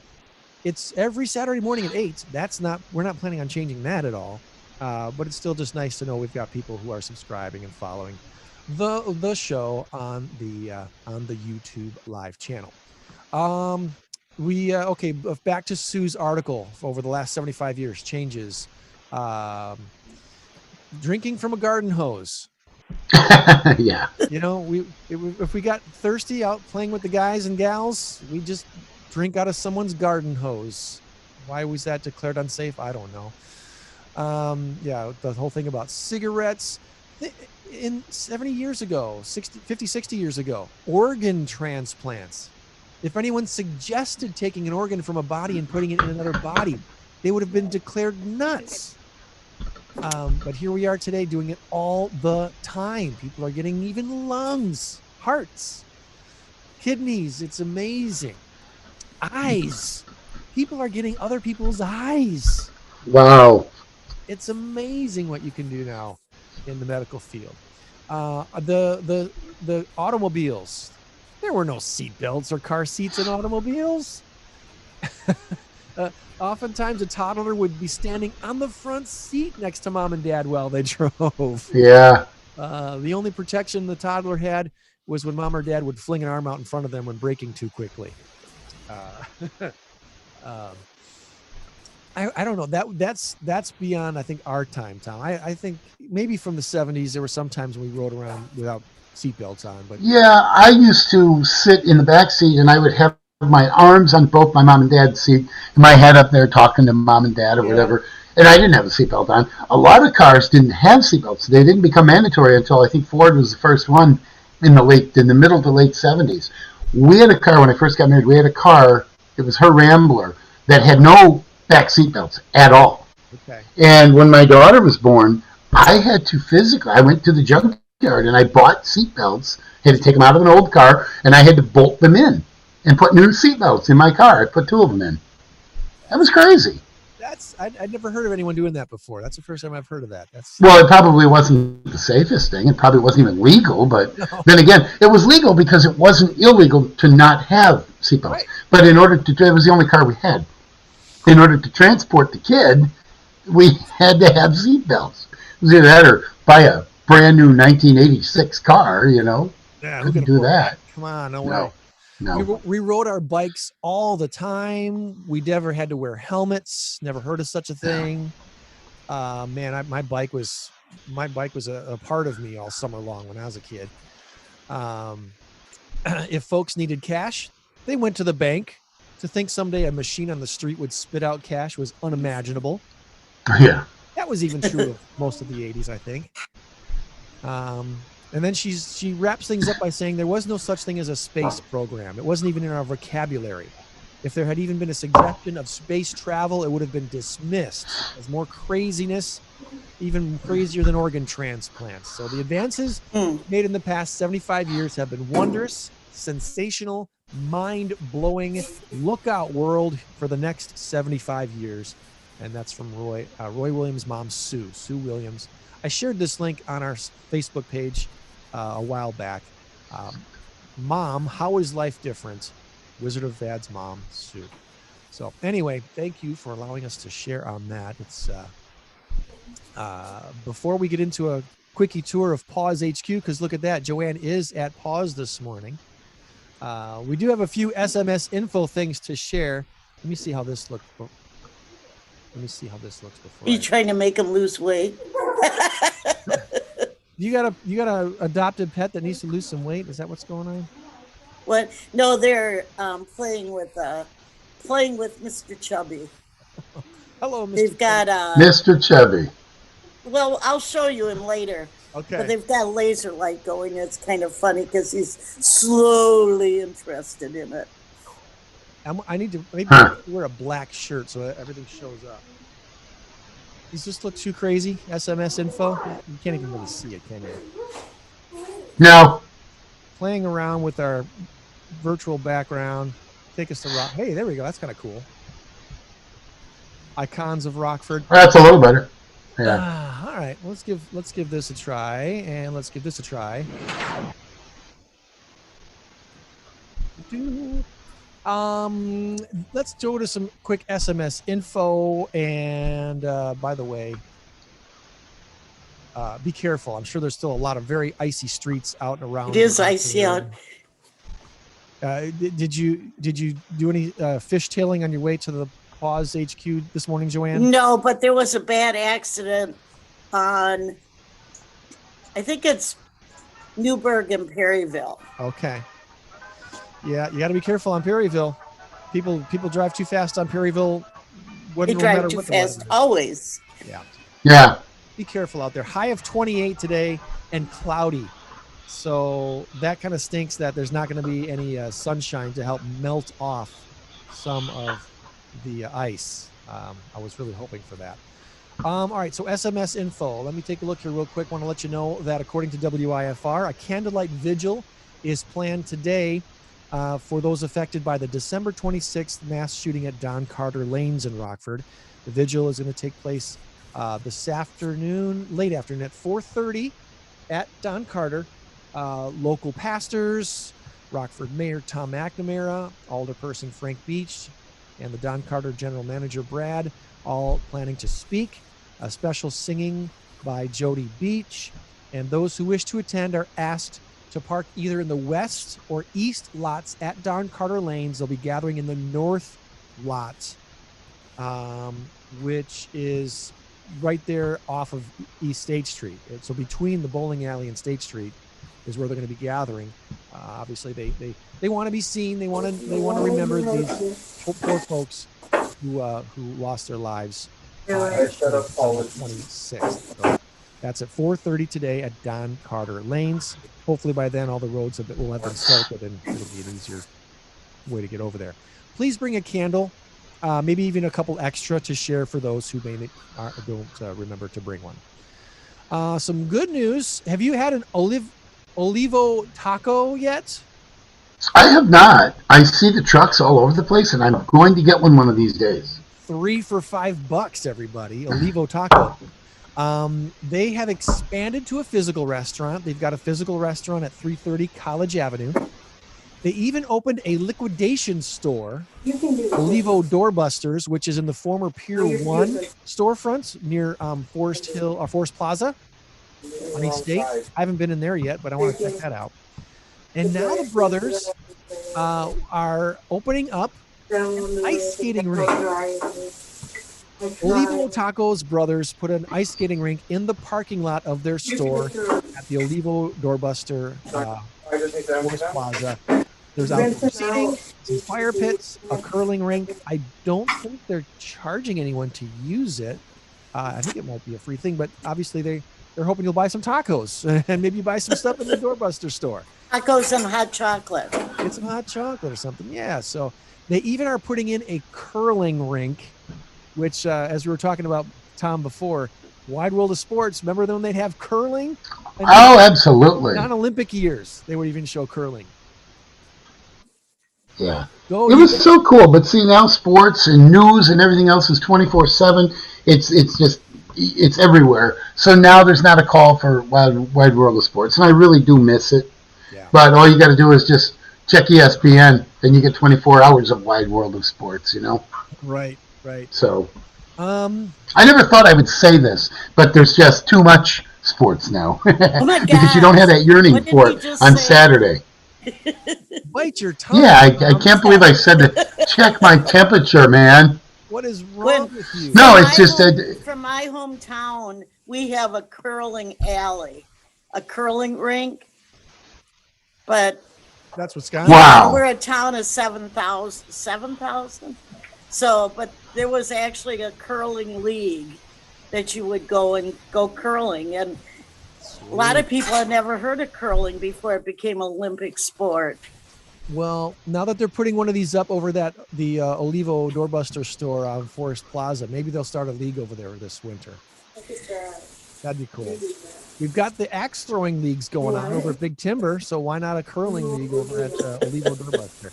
every Saturday morning at 8. We're not planning on changing that at all. But it's still just nice to know we've got people who are subscribing and following the show on the YouTube live channel. Back to Sue's article over the last 75 years, changes. Drinking from a garden hose. Yeah. You know, if we got thirsty out playing with the guys and gals, we just drink out of someone's garden hose. Why was that declared unsafe? I don't know. The whole thing about cigarettes. In 70 years ago, 50, 60 years ago, organ transplants. If anyone suggested taking an organ from a body and putting it in another body, they would have been declared nuts. But here we are today doing it all the time. People are getting even lungs, hearts, kidneys. It's amazing. Eyes. People are getting other people's eyes. Wow. It's amazing what you can do now in the medical field. The automobiles. There were no seat belts or car seats in automobiles. Oftentimes, a toddler would be standing on the front seat next to mom and dad while they drove. Yeah. The only protection the toddler had was when mom or dad would fling an arm out in front of them when braking too quickly. I don't know. That's beyond, I think, our time, Tom. I think maybe from the 70s, there were some times when we rode around without seatbelts on. But yeah, I used to sit in the back seat and I would have my arms on both my mom and dad's seat, and my head up there talking to mom and dad or whatever, and I didn't have a seatbelt on. A lot of cars didn't have seatbelts. They didn't become mandatory until I think Ford was the first one in the middle to late 70s. We had a car, when I first got married, we had a car, it was her Rambler, that had no back seatbelts at all. Okay. And when my daughter was born, I had to I went to the junkyard and I bought seatbelts, had to take them out of an old car, and I had to bolt them in and put new seatbelts in my car. I put 2 of them in. That was crazy. I'd never heard of anyone doing that before. That's the first time I've heard of that. Well, it probably wasn't the safest thing. It probably wasn't even legal, but then again, it was legal because it wasn't illegal to not have seatbelts. Right. But it was the only car we had. In order to transport the kid, we had to have seatbelts. It was either that or buy a brand new 1986 car, you know. Yeah, couldn't do that. Come on, no way. No. We rode our bikes all the time. We never had to wear helmets. Never heard of such a thing. My bike was a part of me all summer long when I was a kid. If folks needed cash, they went to the bank. To think someday a machine on the street would spit out cash was unimaginable. Yeah. That was even true of most of the 80s, I think. And then she wraps things up by saying there was no such thing as a space program. It wasn't even in our vocabulary. If there had even been a suggestion of space travel, it would have been dismissed as more craziness, even crazier than organ transplants. So the advances made in the past 75 years have been wondrous, sensational, mind-blowing. Look out, world, for the next 75 years. And that's from Roy Williams' mom, Sue Williams. I shared this link on our Facebook page a while back. Mom, how is life different? Wizard of Vad's mom, Sue. So anyway, thank you for allowing us to share on that. It's before we get into a quickie tour of Paws HQ, because look at that, Joann is at Paws this morning. We do have a few SMS info things to share. Let me see how this looks. Let me see how this looks before. Are you trying to make him lose weight? You got a adopted pet that needs to lose some weight? Is that what's going on? What? No, they're playing with Mr. Chubby. Hello, Mr. They've got Mr. Chubby. Well, I'll show you him later. Okay. But they've got a laser light going. It's kind of funny because he's slowly interested in it. I need to maybe wear a black shirt so everything shows up. Does this look too crazy? SMS info? You can't even really see it, can you? No. Playing around with our virtual background. Take us to Rock. Hey, there we go. That's kind of cool. Icons of Rockford. That's a little better. Yeah. All right. Let's give this a try, and let's give this a try. Let's go to some quick SMS info. And by the way, be careful. I'm sure there's still a lot of very icy streets out and around. It is icy out. Did you do any fishtailing on your way to the Paws HQ this morning, Joann? No, but there was a bad accident on, I think it's Newburgh and Perryville. Okay. Yeah, you got to be careful on Perryville. People drive too fast on Perryville. They drive too fast always. Yeah. Yeah. Be careful out there. High of 28 today and cloudy. So that kind of stinks that there's not going to be any sunshine to help melt off some of the ice. I was really hoping for that. All right, so SMS info. Let me take a look here real quick. Want to let you know that according to WIFR, a candlelight vigil is planned today for those affected by the December 26th mass shooting at Don Carter Lanes in Rockford. The vigil is going to take place this afternoon, late afternoon at 4:30 at Don Carter. Local pastors, Rockford Mayor Tom McNamara, Alderperson Frank Beach, and the Don Carter General Manager Brad, all planning to speak. A special singing by Jody Beach. And those who wish to attend are asked to park either in the west or east lots at Don Carter Lanes. They'll be gathering in the north lot, which is right there off of East State Street. So between the bowling alley and State Street is where they're going to be gathering. Obviously, they want to be seen. They want to remember these poor folks who lost their lives on the 26th. So that's at 4:30 today at Don Carter Lanes. Hopefully by then all the roads will have been salted and it'll be an easier way to get over there. Please bring a candle, maybe even a couple extra to share for those who don't remember to bring one. Some good news. Have you had an Olivo taco yet? I have not. I see the trucks all over the place, and I'm going to get one of these days. 3 for $5, everybody. Olivo taco. They have expanded to a physical restaurant. They've got a physical restaurant at 330 College Avenue. They even opened a liquidation store, Olivo Doorbusters, which is in the former Pier 1 storefront near Forest Plaza on East State. I haven't been in there yet, but I want to check that out. And now the brothers are opening up an ice skating rink. Olivo Tacos Brothers put an ice skating rink in the parking lot of their store at the Olivo Doorbuster Forest Plaza. There's outdoor seating, some fire pits, a curling rink. I don't think they're charging anyone to use it. I think it might be a free thing, but obviously they're hoping you'll buy some tacos and maybe buy some stuff in the Doorbuster store. Tacos and hot chocolate. get some hot chocolate or something. Yeah. So they even are putting in a curling rink, which, as we were talking about, Tom, before, Wide World of Sports, remember when they'd have curling? And Oh, absolutely. non-Olympic years, they would even show curling. Yeah. Go It was Eagles. so cool, but see now sports and news and everything else is 24/7. It's everywhere. So now there's not a call for wide world of sports, and I really do miss it. Yeah. But all you got to do is just check ESPN, then you get 24 hours of wide world of sports. Right. So I never thought I would say this, but there's just too much sports now Oh my because you don't have that yearning What did for we it just on say? Saturday. Bite your tongue. Yeah, I can't believe I said to check my temperature, man. What is wrong with you? No, From it's just from my hometown, we have a curling alley, a curling rink, but That's Wisconsin. Wow. we're a town of 7,000. So, but there was actually a curling league that you would go curling, and a lot of people had never heard of curling before it became Olympic sport. Well, now that they're putting one of these up over the Olivo Doorbuster store on Forest Plaza, maybe they'll start a league over there this winter. That'd be cool. We've got the axe throwing leagues going on over at Big Timber, so why not a curling league over at Olivo Doorbuster?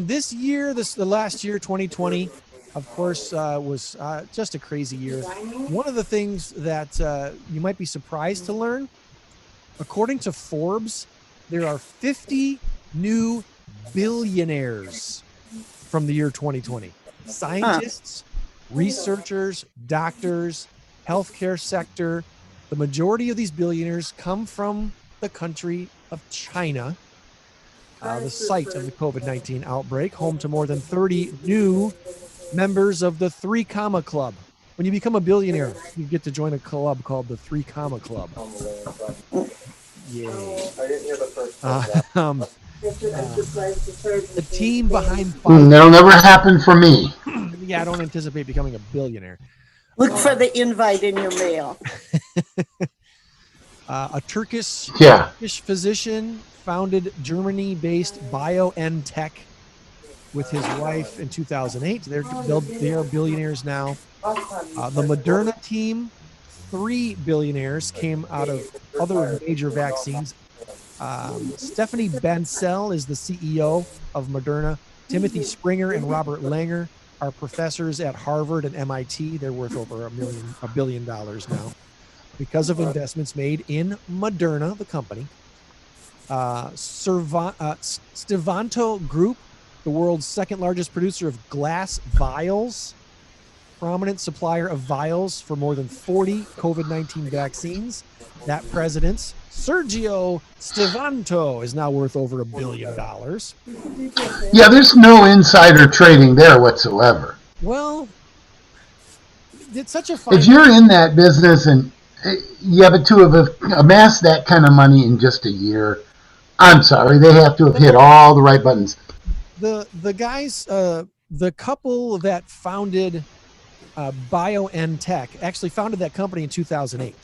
This year, the last year, 2020, of course, was just a crazy year. One of the things that you might be surprised to learn, according to Forbes, there are 50 new billionaires from the year 2020. Scientists, researchers, doctors, healthcare sector. The majority of these billionaires come from the country of China, the site of the COVID-19 outbreak, home to more than 30 new members of the 3 Comma Club. When you become a billionaire, you get to join a club called the 3 Comma Club. Yay. The team behind Pfizer. That'll never happen for me. Yeah, I don't anticipate becoming a billionaire. Look for the invite in your mail. A Turkish physician founded Germany-based BioNTech with his wife in 2008. They are billionaires now. The Moderna team, 3 billionaires came out of other major vaccines. Stephanie Bancel is the CEO of Moderna. Timothy Springer and Robert Langer are professors at Harvard and MIT. They're worth over $1 billion now because of investments made in Moderna, the company. Stevanto Group, the world's second largest producer of glass vials, prominent supplier of vials for more than 40 COVID-19 vaccines. That president, Sergio Stevanto, is now worth over $1 billion. Yeah, there's no insider trading there whatsoever. Well, it's such a fine. If you're in that business but to have amassed that kind of money in just a year, I'm sorry, they have to have hit all the right buttons. The guys, the couple that founded BioNTech actually founded that company in 2008.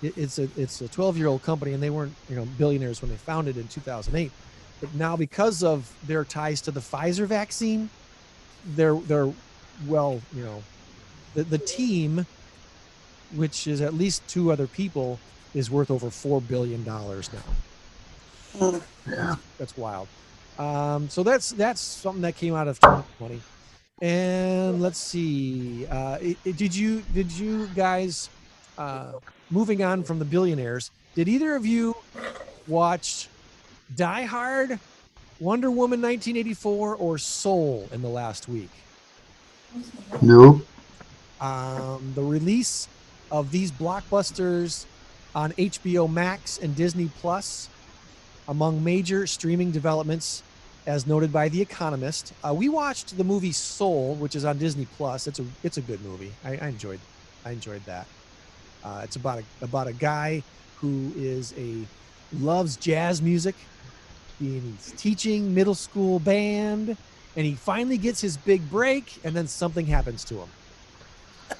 It's a 12-year-old company, and they weren't billionaires when they founded in 2008. But now, because of their ties to the Pfizer vaccine, they're well, the team, which is at least 2 other people, is worth over $4 billion now. Yeah, that's wild. So that's something that came out of 2020. And let's see. Did you guys, moving on from the billionaires, did either of you watch Die Hard, Wonder Woman 1984, or Soul in the last week? Nope. The release of these blockbusters on HBO Max and Disney Plus, among major streaming developments, as noted by The Economist. We watched the movie Soul, which is on Disney Plus. It's a good movie. I enjoyed that. It's about a guy who loves jazz music. He's teaching middle school band, and he finally gets his big break, and then something happens to him.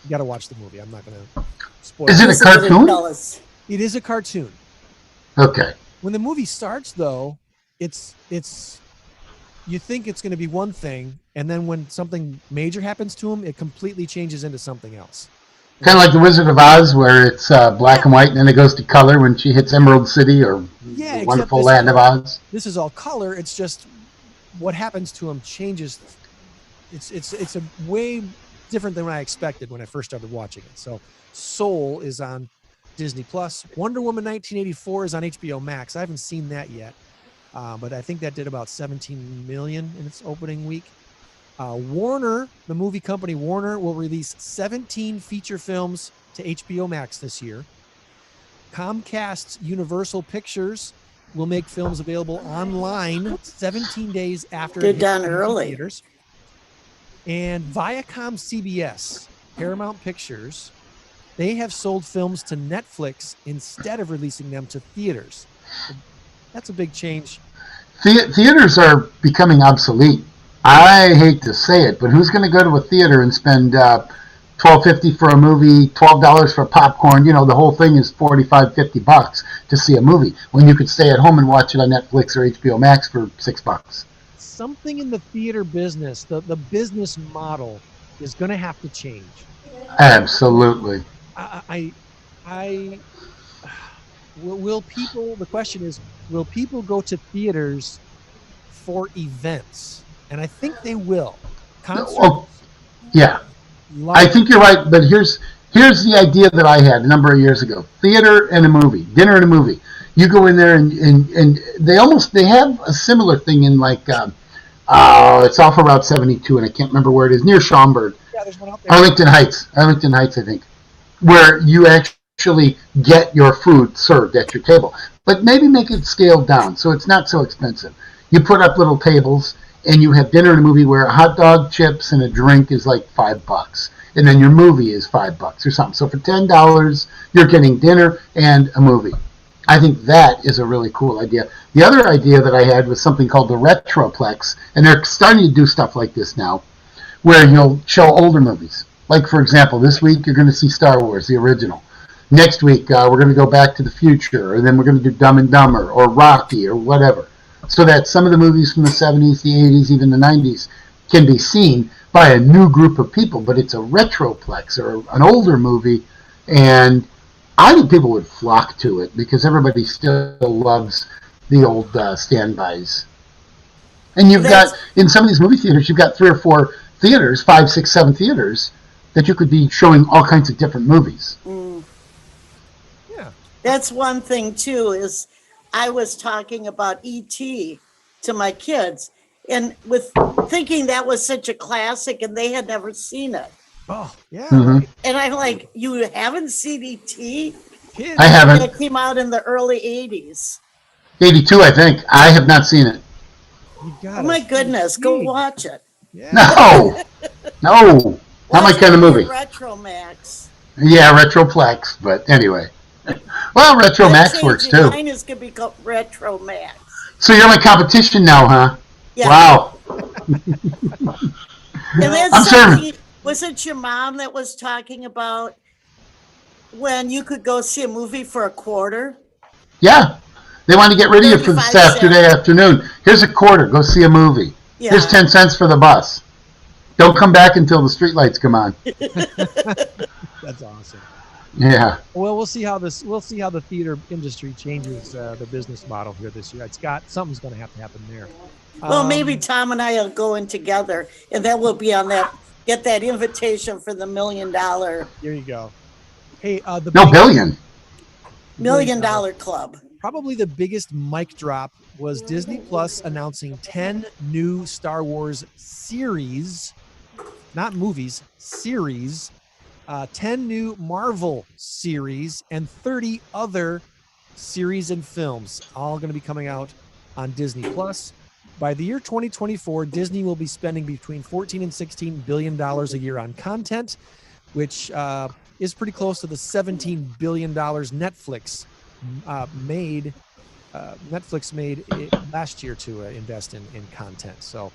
You got to watch the movie. I'm not going to spoil it. Is it a cartoon? It is a cartoon. Okay. When the movie starts, though, it's you think it's going to be one thing, and then when something major happens to them, it completely changes into something else. Kind of like the Wizard of Oz, where it's black and white, and then it goes to color when she hits Emerald City or the Wonderful Land of Oz. This is all color. It's just what happens to them changes. It's a way different than what I expected when I first started watching it. So Soul is on Disney Plus. Wonder Woman 1984 is on HBO Max. I haven't seen that yet, but I think that did about 17 million in its opening week. Warner, the movie company Warner, will release 17 feature films to HBO Max this year. Comcast's Universal Pictures will make films available online 17 days after They're done early. Theaters. And Viacom CBS, Paramount Pictures, they have sold films to Netflix instead of releasing them to theaters. That's a big change. Theaters are becoming obsolete. I hate to say it, but who's going to go to a theater and spend $12.50 for a movie, $12 for popcorn? You know, the whole thing is $45-50 to see a movie when you could stay at home and watch it on Netflix or HBO Max for $6. Something in the theater business, the business model is going to have to change. Absolutely. Will people, the question is, will people go to theaters for events? And I think they will. Concerts. Oh, yeah. I think you're right, but here's the idea that I had a number of years ago. Theater and a movie, dinner and a movie. You go in there and they have a similar thing in like it's off of Route 72 and I can't remember where it is, near Schaumburg. Yeah, there's one out there. Arlington Heights, I think, where you actually get your food served at your table. But maybe make it scaled down so it's not so expensive. You put up little tables and you have dinner and a movie where a hot dog, chips, and a drink is like $5. And then your movie is $5 or something. So for $10, you're getting dinner and a movie. I think that is a really cool idea. The other idea that I had was something called the Retroplex, and they're starting to do stuff like this now, where you'll show older movies. Like, for example, this week you're going to see Star Wars, the original. Next week we're going to go Back to the Future, or then we're going to do Dumb and Dumber, or Rocky, or whatever. So that some of the movies from the 70s, the 80s, even the 90s can be seen by a new group of people, but it's a Retroplex, or an older movie, and I think people would flock to it because everybody still loves the old standbys. And you've got, in some of these movie theaters, you've got 3 or 4 theaters, 5, 6, 7 theaters, that you could be showing all kinds of different movies. Yeah. That's one thing, too, is I was talking about E.T. to my kids, and with thinking that was such a classic, and they had never seen it. Oh, yeah. Mm-hmm. And I'm like, you haven't seen E.T.? I haven't. It came out in the early 80s. 82, I think. I have not seen it. Oh, my goodness. Go watch it. Yeah. No. No. Not my kind of movie. Retromax. Yeah, Retroplex, but anyway. Well, Retromax works too. Mine is going to be called Retromax. So you're my competition now, huh? Yeah. Wow. And that's something, was it your mom that was talking about when you could go see a movie for a quarter? Yeah. They want to get rid of you for this Saturday afternoon. Here's a quarter. Go see a movie. Yeah. Here's 10 cents for the bus. Don't come back until the streetlights come on. That's awesome. Yeah. Well, we'll see how the theater industry changes the business model here this year. Something's going to happen there. Well, maybe Tom and I will go in together, and then we'll be on that. Get that invitation for the $1 million. There you go. Hey, $1 million club. Probably the biggest mic drop was Disney Plus announcing 10 new Star Wars series, not movies, series, 10 new Marvel series, and 30 other series and films, all going to be coming out on Disney Plus. By the year 2024, Disney will be spending between $14 and $16 billion a year on content, which is pretty close to the $17 billion Netflix made last year to invest in content. So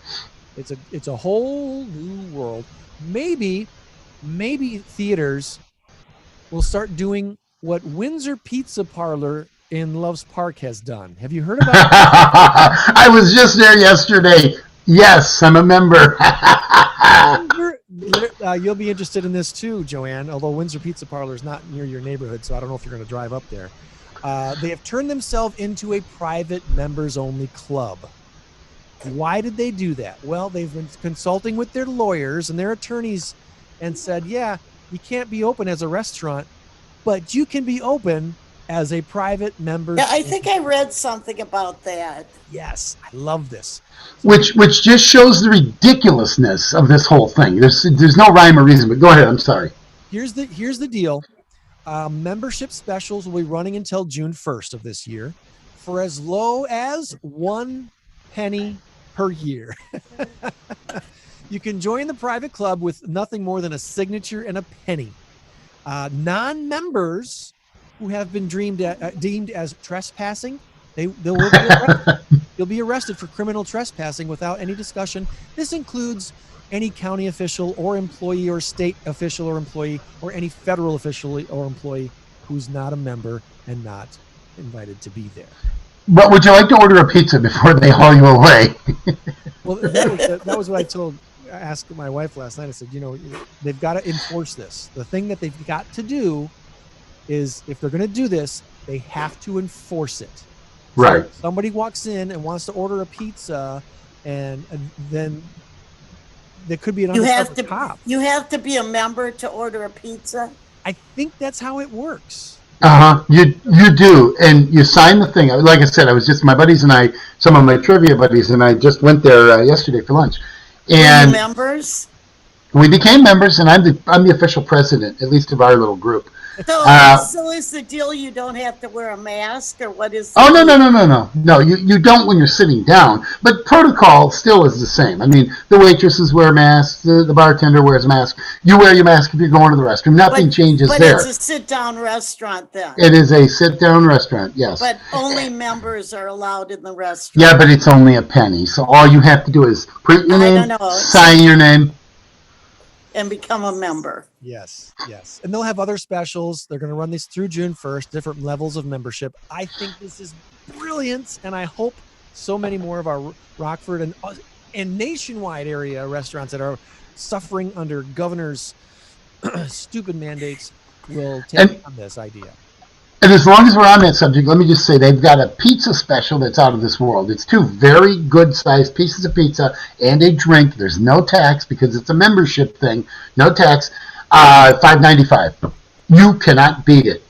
it's a whole new world. Maybe theaters will start doing what Windsor Pizza Parlor in Loves Park has done. Have you heard about it? I was just there yesterday. Yes, I'm a member. You'll be interested in this too, Joann, although Windsor Pizza Parlor is not near your neighborhood, so I don't know if you're going to drive up there. They have turned themselves into a private members-only club. Why did they do that? Well, they've been consulting with their lawyers and their attorneys and said, yeah, you can't be open as a restaurant, but you can be open as a private member. Yeah, I think I read something about that. Yes, I love this. Which just shows the ridiculousness of this whole thing. There's no rhyme or reason, but go ahead. I'm sorry. Here's the deal. Membership specials will be running until June 1st of this year for as low as 1 penny per year. You can join the private club with nothing more than a signature and a penny. Non-members who have been deemed as trespassing, you'll be arrested for criminal trespassing without any discussion. This includes any county official or employee or state official or employee or any federal official or employee who's not a member and not invited to be there. But would you like to order a pizza before they haul you away? Well, that was what I asked my wife last night. I said, they've got to enforce this. The thing that they've got to do is, if they're going to do this, they have to enforce it. Right. So somebody walks in and wants to order a pizza, and then there could be an undercover cop. You have to be a member to order a pizza? I think that's how it works. You do, and you sign the thing. Like I said, I was just, my buddies and I, some of my trivia buddies and I just went there yesterday for lunch. And were you members? We became members, and I'm the official president, at least of our little group. So is the deal you don't have to wear a mask, or what is? No. You don't when you're sitting down, but protocol still is the same. I mean, the waitresses wear masks, the bartender wears a mask. You wear your mask if you're going to the restroom. Nothing changes there. But it's a sit-down restaurant then. It is a sit-down restaurant, yes. But only members are allowed in the restaurant. Yeah, but it's only a penny, so all you have to do is print your name, sign your name, and become a member. Yes. And they'll have other specials. They're going to run these through June 1st, different levels of membership. I think this is brilliant, and I hope so many more of our Rockford and nationwide area restaurants that are suffering under governor's stupid mandates will take on this idea. And as long as we're on that subject, let me just say they've got a pizza special that's out of this world. It's 2 very good-sized pieces of pizza and a drink. There's no tax because it's a membership thing. No tax. $5.95. You cannot beat it.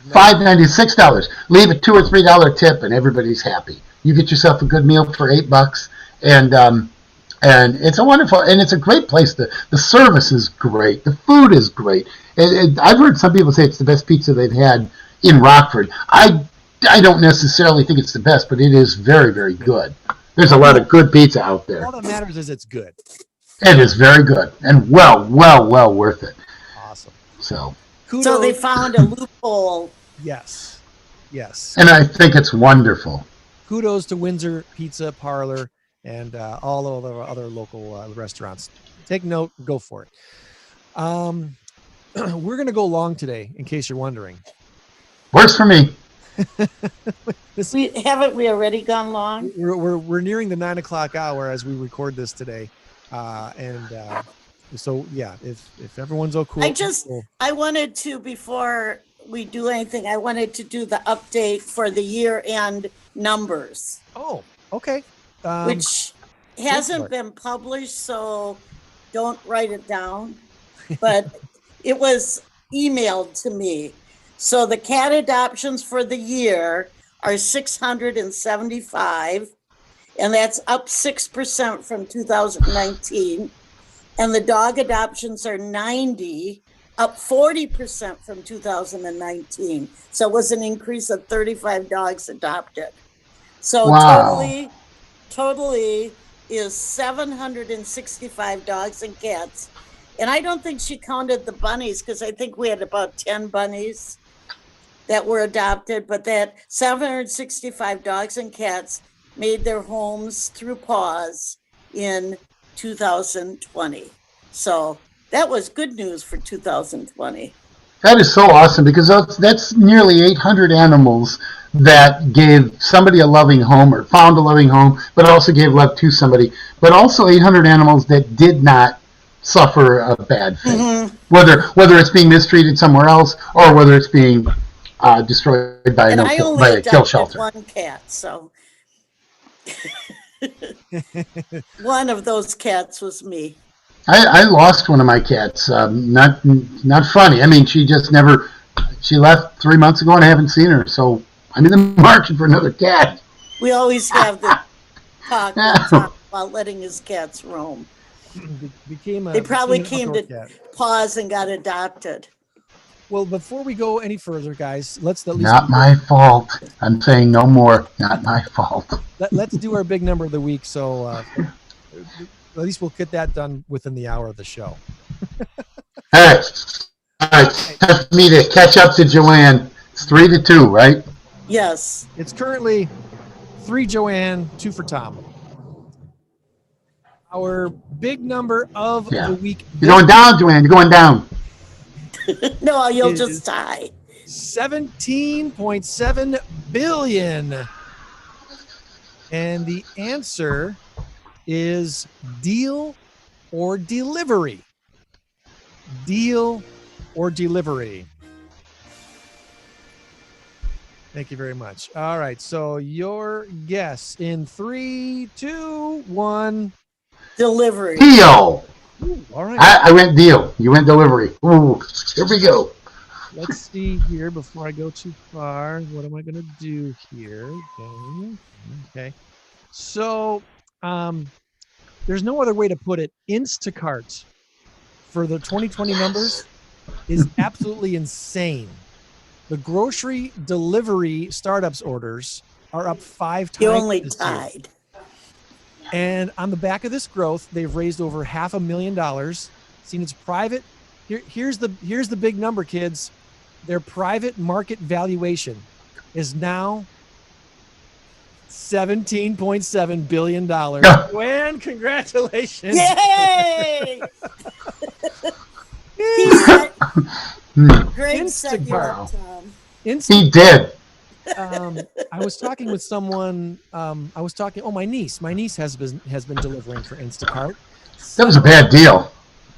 $5.96. Leave a $2 or $3 tip, and everybody's happy. You get yourself a good meal for $8, and it's a wonderful, and it's a great place. The service is great. The food is great. I've heard some people say it's the best pizza they've had in Rockford. I don't necessarily think it's the best, but it is very, very good. There's a lot of good pizza out there. All that matters is it's good. It is very good and well worth it. Awesome. So they found a loophole. Yes. And I think it's wonderful. Kudos to Windsor Pizza Parlor and all of the other local restaurants. Take note, go for it. We're going to go long today, in case you're wondering. Works for me. Haven't we already gone long? We're nearing the 9 o'clock hour as we record this today, so yeah, if everyone's okay. I wanted to, before we do anything, I wanted to do the update for the year-end numbers. Oh, okay. Which hasn't been published, so don't write it down. But it was emailed to me. So the cat adoptions for the year are 675, and that's up 6% from 2019. And the dog adoptions are 90, up 40% from 2019. So it was an increase of 35 dogs adopted. So totally is 765 dogs and cats. And I don't think she counted the bunnies, because I think we had about 10 bunnies that were adopted, but that 765 dogs and cats made their homes through paws in 2020. So that was good news for 2020. That is so awesome, because that's nearly 800 animals that gave somebody a loving home or found a loving home, but also gave love to somebody. But also 800 animals that did not suffer a bad fate, whether it's being mistreated somewhere else or whether it's being destroyed by And I only a kill adopted shelter. one cat, so one of those cats was me. I lost one of my cats. Not funny. I mean, she just never. She left 3 months ago, and I haven't seen her. So I'm in the market for another cat. We always have the talk about letting his cats roam. They probably came to pause and got adopted. Well, before we go any further, guys, let's at least. Not my fault. I'm saying no more. Not my fault. Let's do our big number of the week. So at least we'll get that done within the hour of the show. All right. Time for me to catch up to Joann. It's 3-2, right? Yes. It's currently 3 Joann, 2 for Tom. Our big number of the week. You're going down, Joann. You're going down. No, you'll just die. 17.7 billion. And the answer is deal or delivery. Deal or delivery. Thank you very much. All right. So your guess in 3, 2, 1. Delivery. Deal. Ooh, all right. I went deal. You went delivery. Ooh, here we go. Let's see here before I go too far. What am I going to do here? Okay. So there's no other way to put it. Instacart for the 2020 numbers is absolutely insane. The grocery delivery startups orders are up 5 times. You only this tied. year. And on the back of this growth, they've raised over $500,000. Seen its private. Here's the big number, kids. Their private market valuation is now $17.7 billion. Joann, congratulations! Yay! Greg set you up, Tom. He did. I was talking with someone. My niece. My niece has been delivering for Instacart. That was a bad deal.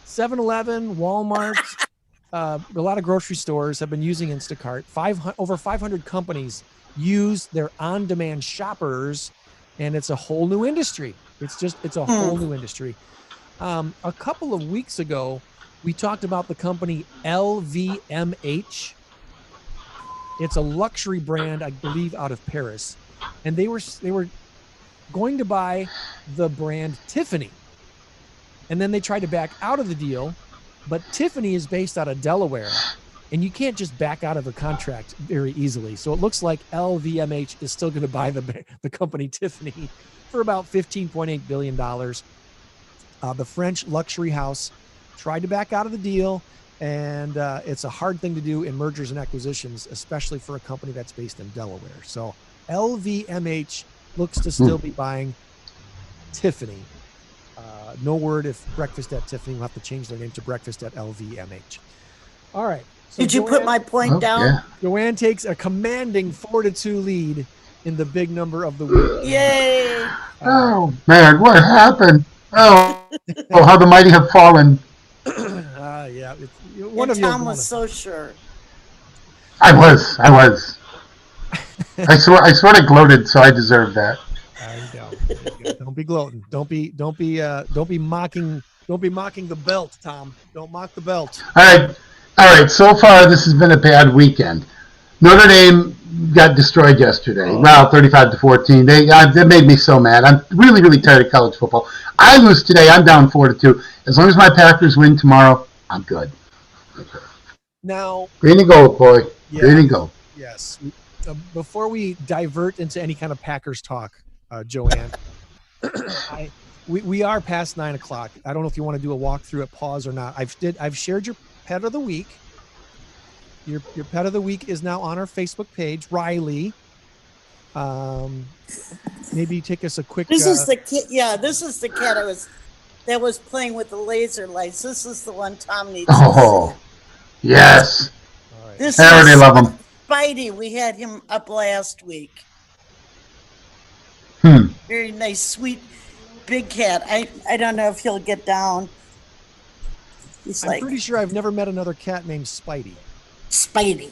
7-Eleven, Walmart, a lot of grocery stores have been using Instacart. Over 500 companies use their on-demand shoppers, and it's a whole new industry. It's a whole new industry. A couple of weeks ago, we talked about the company LVMH. It's a luxury brand, I believe, out of Paris, and they were going to buy the brand Tiffany, and then they tried to back out of the deal. But Tiffany is based out of Delaware, and you can't just back out of a contract very easily. So it looks like LVMH is still going to buy the company Tiffany for about $15.8 billion. The French luxury house tried to back out of the deal. And it's a hard thing to do in mergers and acquisitions, especially for a company that's based in Delaware. So LVMH looks to still be buying Tiffany. No word if Breakfast at Tiffany will have to change their name to Breakfast at LVMH. All right. So Did you put my point down? Yeah. Joann takes a commanding 4-2 lead in the big number of the week. Yay! Oh, man, what happened? Oh, how the mighty have fallen. Yeah. Tom was so sure. I was. I sort of gloated, so I deserve that. There you go. Don't be gloating. Don't be mocking the belt, Tom. Don't mock the belt. All right. So far, this has been a bad weekend. Notre Dame got destroyed yesterday. Wow, 35-14. They made me so mad. I'm really, really tired of college football. I lose today. I'm down 4-2. As long as my Packers win tomorrow, I'm good. Now, green and gold, boy. Yeah, green and gold. Yes. Before we divert into any kind of Packers talk, Joann, we are past 9 o'clock. I don't know if you want to do a walkthrough at pause or not. I've shared your pet of the week. Your pet of the week is now on our Facebook page, Riley. Maybe take us a quick. This is the kid. Yeah, this is the cat that was playing with the laser lights. This is the one Tom needs. Oh, yes. All right. This I already is love him. Spidey, we had him up last week. Very nice, sweet, big cat. I don't know if he'll get down. He's I'm pretty sure I've never met another cat named Spidey. Spidey.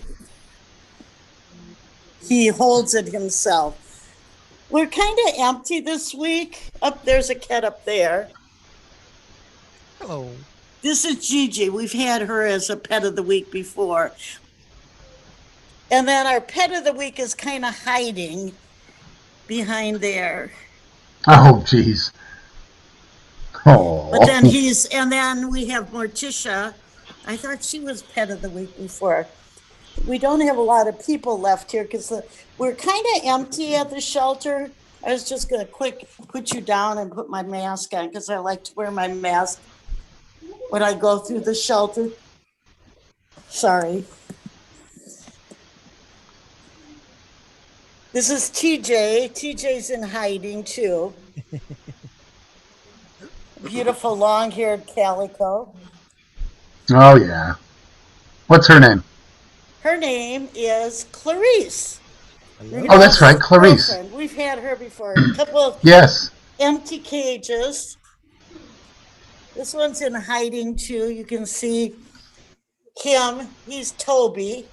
He holds it himself. We're kind of empty this week. There's a cat up there. Hello. This is Gigi. We've had her as a pet of the week before. And then our pet of the week is kind of hiding behind there. Oh, jeez. Oh. But then and then we have Morticia. I thought she was pet of the week before. We don't have a lot of people left here because we're kind of empty at the shelter. I was just going to put you down and put my mask on because I like to wear my mask when I go through the shelter. Sorry. This is TJ. TJ's in hiding too. Beautiful long-haired calico. Oh, yeah. What's her name? Her name is Clarice. Oh, that's right, Clarice. Girlfriend. We've had her before. A couple of empty cages. This one's in hiding too. You can see him. He's Toby.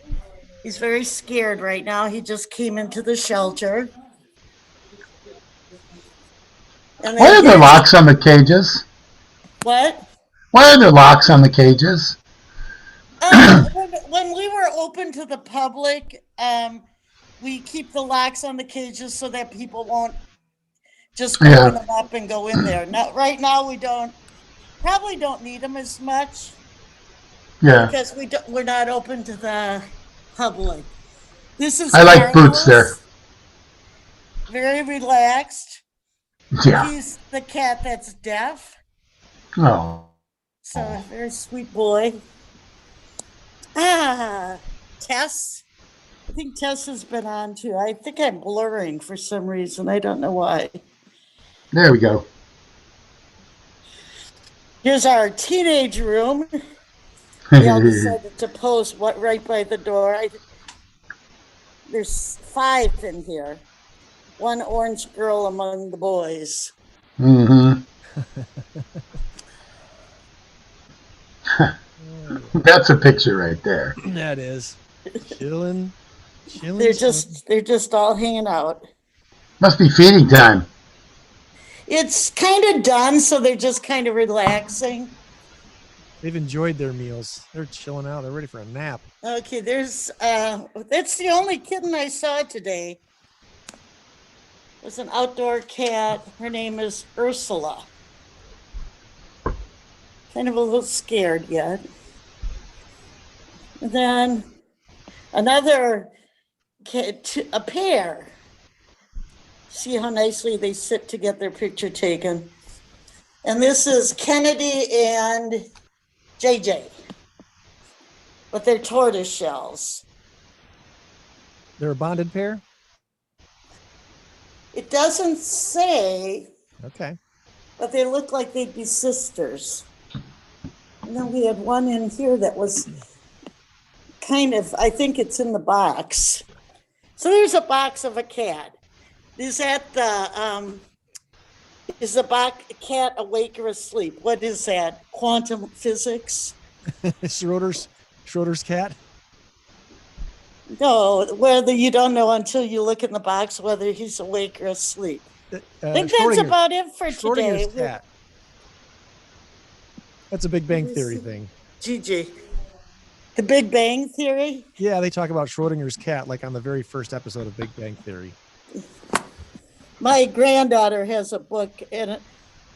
He's very scared right now. He just came into the shelter. Why are there locks on the cages? What? Why are there locks on the cages? When we were open to the public, we keep the locks on the cages so that people won't just open them up and go in there. Now, right now, we probably don't need them as much. Yeah. Because we're not open to the public. This is I like Carlos. Boots there. Very relaxed. Yeah. He's the cat that's deaf. Oh. So a very sweet boy. Tess. I think Tess has been on too. I think I'm blurring for some reason. I don't know why. There we go. Here's our teenage room. We all decided to post right by the door. There's 5 in here. One orange girl among the boys. Mm-hmm. That's a picture right there. That is. Chilling. They're just all hanging out. Must be feeding time. It's kind of done, so they're just kind of relaxing. They've enjoyed their meals. They're chilling out. They're ready for a nap. Okay, that's the only kitten I saw today. It was an outdoor cat. Her name is Ursula. Kind of a little scared yet. And then another cat, a pair. See how nicely they sit to get their picture taken. And this is Kennedy and JJ. But they're tortoise shells. They're a bonded pair? It doesn't say. Okay. But they look like they'd be sisters. And then we had one in here that was kind of, I think it's in the box. So there's a box of a cat. Is that is the cat awake or asleep? What is that? Quantum physics? Schroeder's cat? No, whether you don't know until you look in the box whether he's awake or asleep. I think that's about it for today. Cat. That's a Big Bang Theory thing. Gigi. The Big Bang Theory? Yeah, they talk about Schrodinger's cat like on the very first episode of Big Bang Theory. My granddaughter has a book, and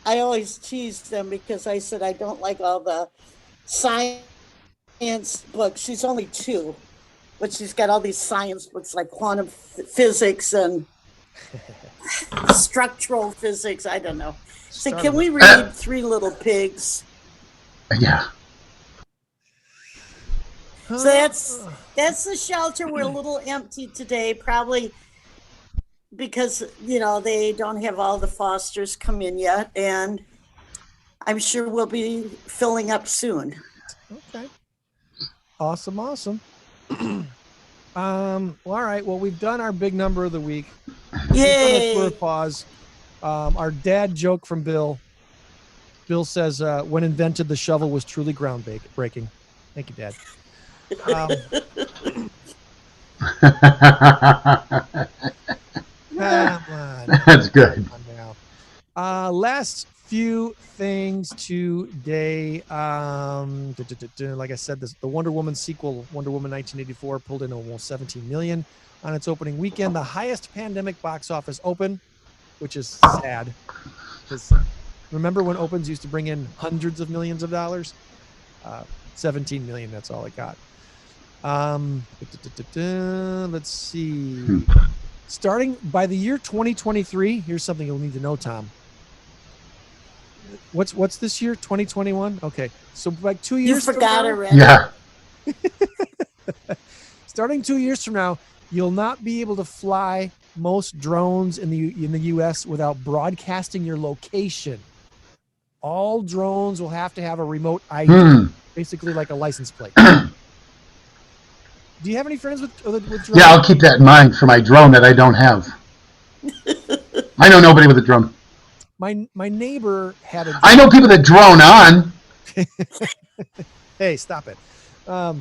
I always tease them because I said I don't like all the science books. She's only 2, but she's got all these science books like quantum physics and structural physics. I don't know. So can we read Three Little Pigs? Yeah. So that's the shelter. We're a little empty today, probably because, they don't have all the fosters come in yet, and I'm sure we'll be filling up soon. Okay. Awesome. Well, all right. Well, we've done our big number of the week. Yay! For a pause. Our dad joke from Bill. Bill says, when invented, the shovel was truly groundbreaking. Thank you, Dad. Come on. That's good. Last few things today. Like I said, the Wonder Woman sequel, Wonder Woman 1984, pulled in almost 17 million on its opening weekend. The highest pandemic box office open, which is sad. Because remember when opens used to bring in hundreds of millions of dollars? 17 million, that's all it got. Let's see. Starting by the year 2023, here's something you'll need to know, Tom. What's this year? 2021? Okay. So like 2 years You forgot from now, already. Yeah. starting 2 years from now, you'll not be able to fly most drones in the US without broadcasting your location. All drones will have to have a remote ID, basically like a license plate. Do you have any friends with drones? Yeah, I'll keep that in mind for my drone that I don't have. I know nobody with a drone. My neighbor had a drone. I know people that drone on. Hey, stop it. I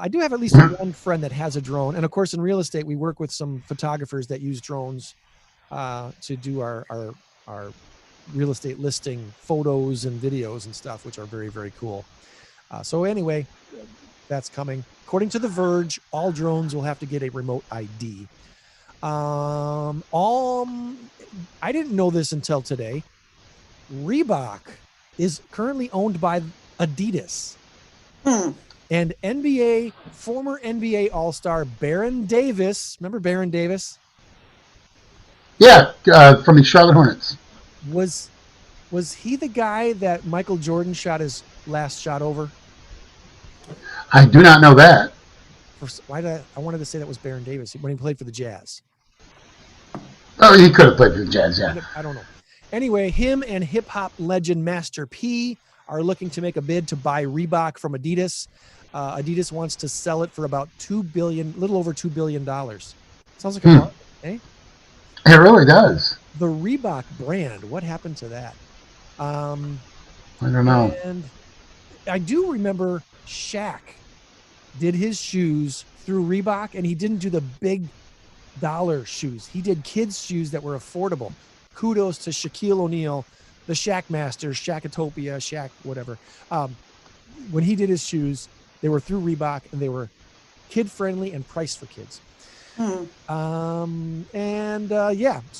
do have at least one friend that has a drone, and of course, in real estate, we work with some photographers that use drones to do our real estate listing photos and videos and stuff, which are very, very cool. So anyway, that's coming. According to The Verge, all drones will have to get a remote ID. I didn't know this until today. Reebok is currently owned by Adidas. And former NBA All-Star Baron Davis, remember Baron Davis? Yeah, from the Charlotte Hornets. Was he the guy that Michael Jordan shot his last shot over? I do not know that. I wanted to say that was Baron Davis when he played for the Jazz. Oh, he could have played for the Jazz, yeah. I don't know. Anyway, him and hip-hop legend Master P are looking to make a bid to buy Reebok from Adidas. Adidas wants to sell it for about a little over $2 billion. Sounds like a lot, eh? It really does. The Reebok brand, what happened to that? I don't know. And I do remember Shaq did his shoes through Reebok, and he didn't do the big dollar shoes. He did kids' shoes that were affordable. Kudos to Shaquille O'Neal, the Shaq Master, Shaqatopia, Shaq, whatever. When he did his shoes, they were through Reebok, and they were kid-friendly and priced for kids. So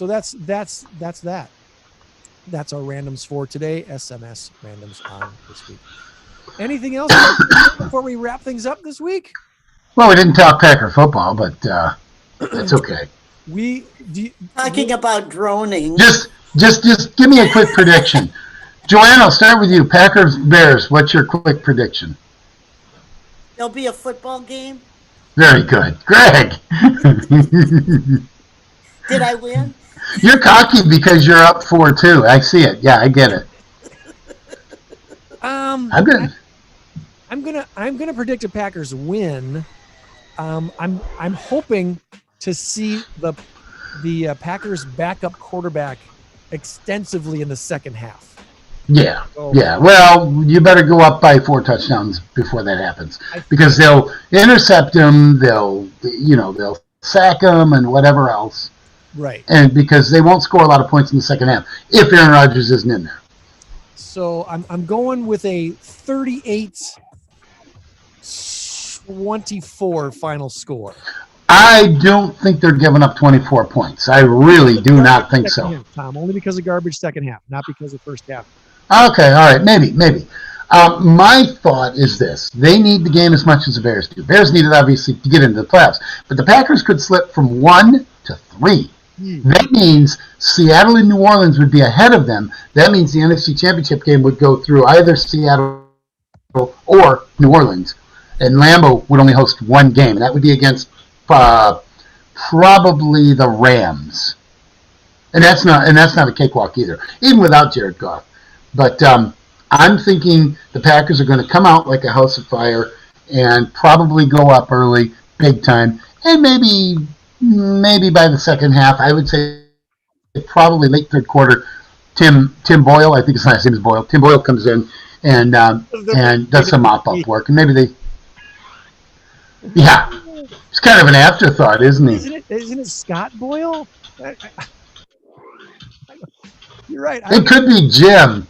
that's that. That's our randoms for today. SMS randoms on this week. Anything else before we wrap things up this week? Well, we didn't talk Packer football, but that's okay. Talking about droning. Just give me a quick prediction. Joann, I'll start with you. Packers, Bears, what's your quick prediction? There'll be a football game. Very good. Greg. Did I win? You're cocky because you're up 4-2. I see it. Yeah, I get it. I'm gonna predict a Packers win. I'm hoping to see the Packers backup quarterback extensively in the second half. Yeah. Well, you better go up by 4 touchdowns before that happens, because they'll intercept him, they'll sack him, and whatever else. Right. And because they won't score a lot of points in the second half if Aaron Rodgers isn't in there. So I'm going with a 38-24 final score. I don't think they're giving up 24 points. I really do not think so. Half, Tom, only because of garbage second half, not because of first half. Okay, all right, maybe. My thought is this. They need the game as much as the Bears do. Bears need it, obviously, to get into the playoffs. But the Packers could slip from 1 to 3. That means Seattle and New Orleans would be ahead of them. That means the NFC Championship game would go through either Seattle or New Orleans. And Lambeau would only host one game. And that would be against probably the Rams. And that's not a cakewalk either, even without Jared Goff. But I'm thinking the Packers are going to come out like a house of fire, and probably go up early, big time, and maybe by the second half, I would say probably late third quarter. Tim Boyle, I think his last name is Boyle. Tim Boyle comes in and does some mop-up work, and maybe yeah, it's kind of an afterthought, isn't he? Isn't it Scott Boyle? You're right. It could be Jim.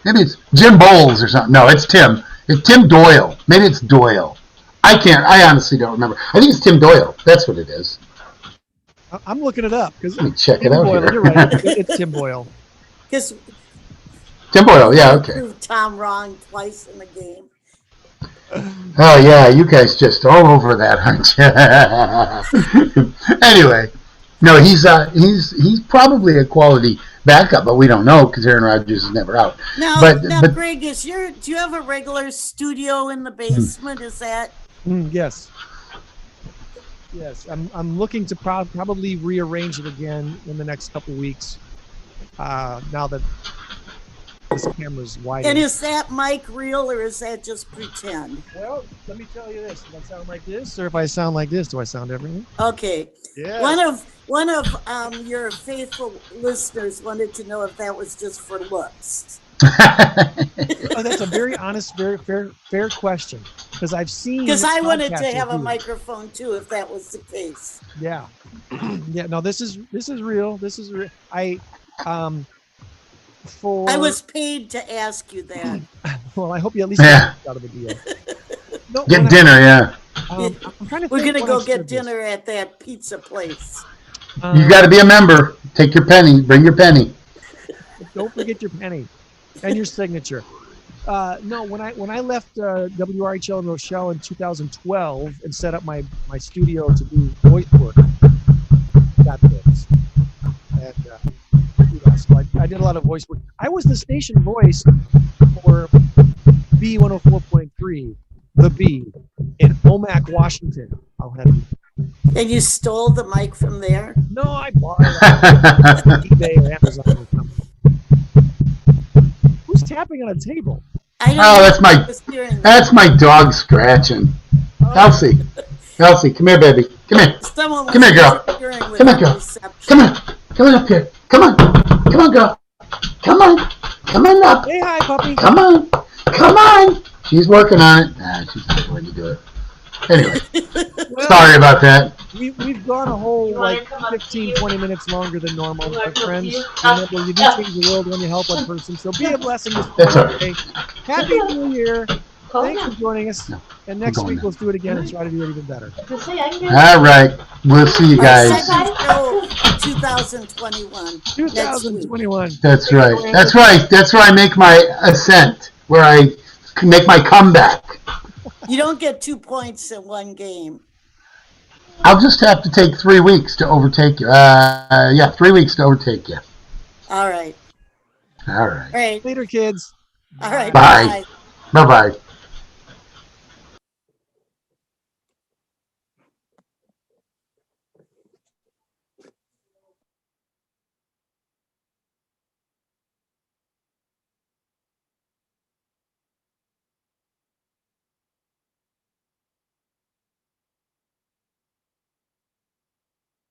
Maybe it's Jim Bowles or something. No, it's Tim. It's Tim Doyle. Maybe it's Doyle. I honestly don't remember. I think it's Tim Doyle. That's what it is. I'm looking it up because let me check it out. Here. You're right. It's Tim Boyle. Because Tim Boyle. Yeah. Okay. Proved Tom wrong twice in the game. Oh yeah, you guys just all over that, aren't you? Anyway, no, he's probably a quality backup, but we don't know because Aaron Rodgers is never out. Now, but Greg, do you have a regular studio in the basement? Is that? Yes. Yes, I'm looking to probably rearrange it again in the next couple weeks. Now that this camera's wide. And is that mic real or is that just pretend? Well, let me tell you this: do I sound like this, or if I sound like this, do I sound everything? Okay. Yeah. One of your faithful listeners wanted to know if that was just for looks. Oh, that's a very honest, very fair question. Because I've seen. Because I wanted to have a microphone too, if that was the case. Yeah. Yeah. No, this is real. This is real. I was paid to ask you that. Well, I hope you at least get out of the deal. No, get dinner, yeah. We're gonna go get dinner at that pizza place. You got to be a member. Take your penny. Bring your penny. Don't forget your penny and your signature. No, when I left WRHL in Rochelle in 2012 and set up my studio to do voice work, got this. And so I did a lot of voice work. I was the station voice for B104.3, The B, in Omak, Washington. I'll have you. And you stole the mic from there? No, I bought it on eBay or Amazon or something. Who's tapping on a table? I don't know. That's my dog scratching. Oh. Elsie, come here, baby. Come here. Come here, girl. Come here, girl. Come on. Come on up here. Come on, girl. Come on up. Hey, hi, puppy. Come on. She's working on it. She's not going to do it. Anyway, sorry about that. We've gone a whole 15, 20 minutes longer than normal. My friends, remember, you do change the world when you help one person. So be a blessing this Friday. Happy New Year. Thanks for joining us. And next week let's do it again and try to do it even better. All right. We'll see you guys. 2021. 2021. That's right. That's where I make my ascent, where I make my comeback. You don't get 2 points in one game. I'll just have to take 3 weeks to overtake you. 3 weeks to overtake you. All right. All right. Later, kids. All right. Bye. Bye-bye.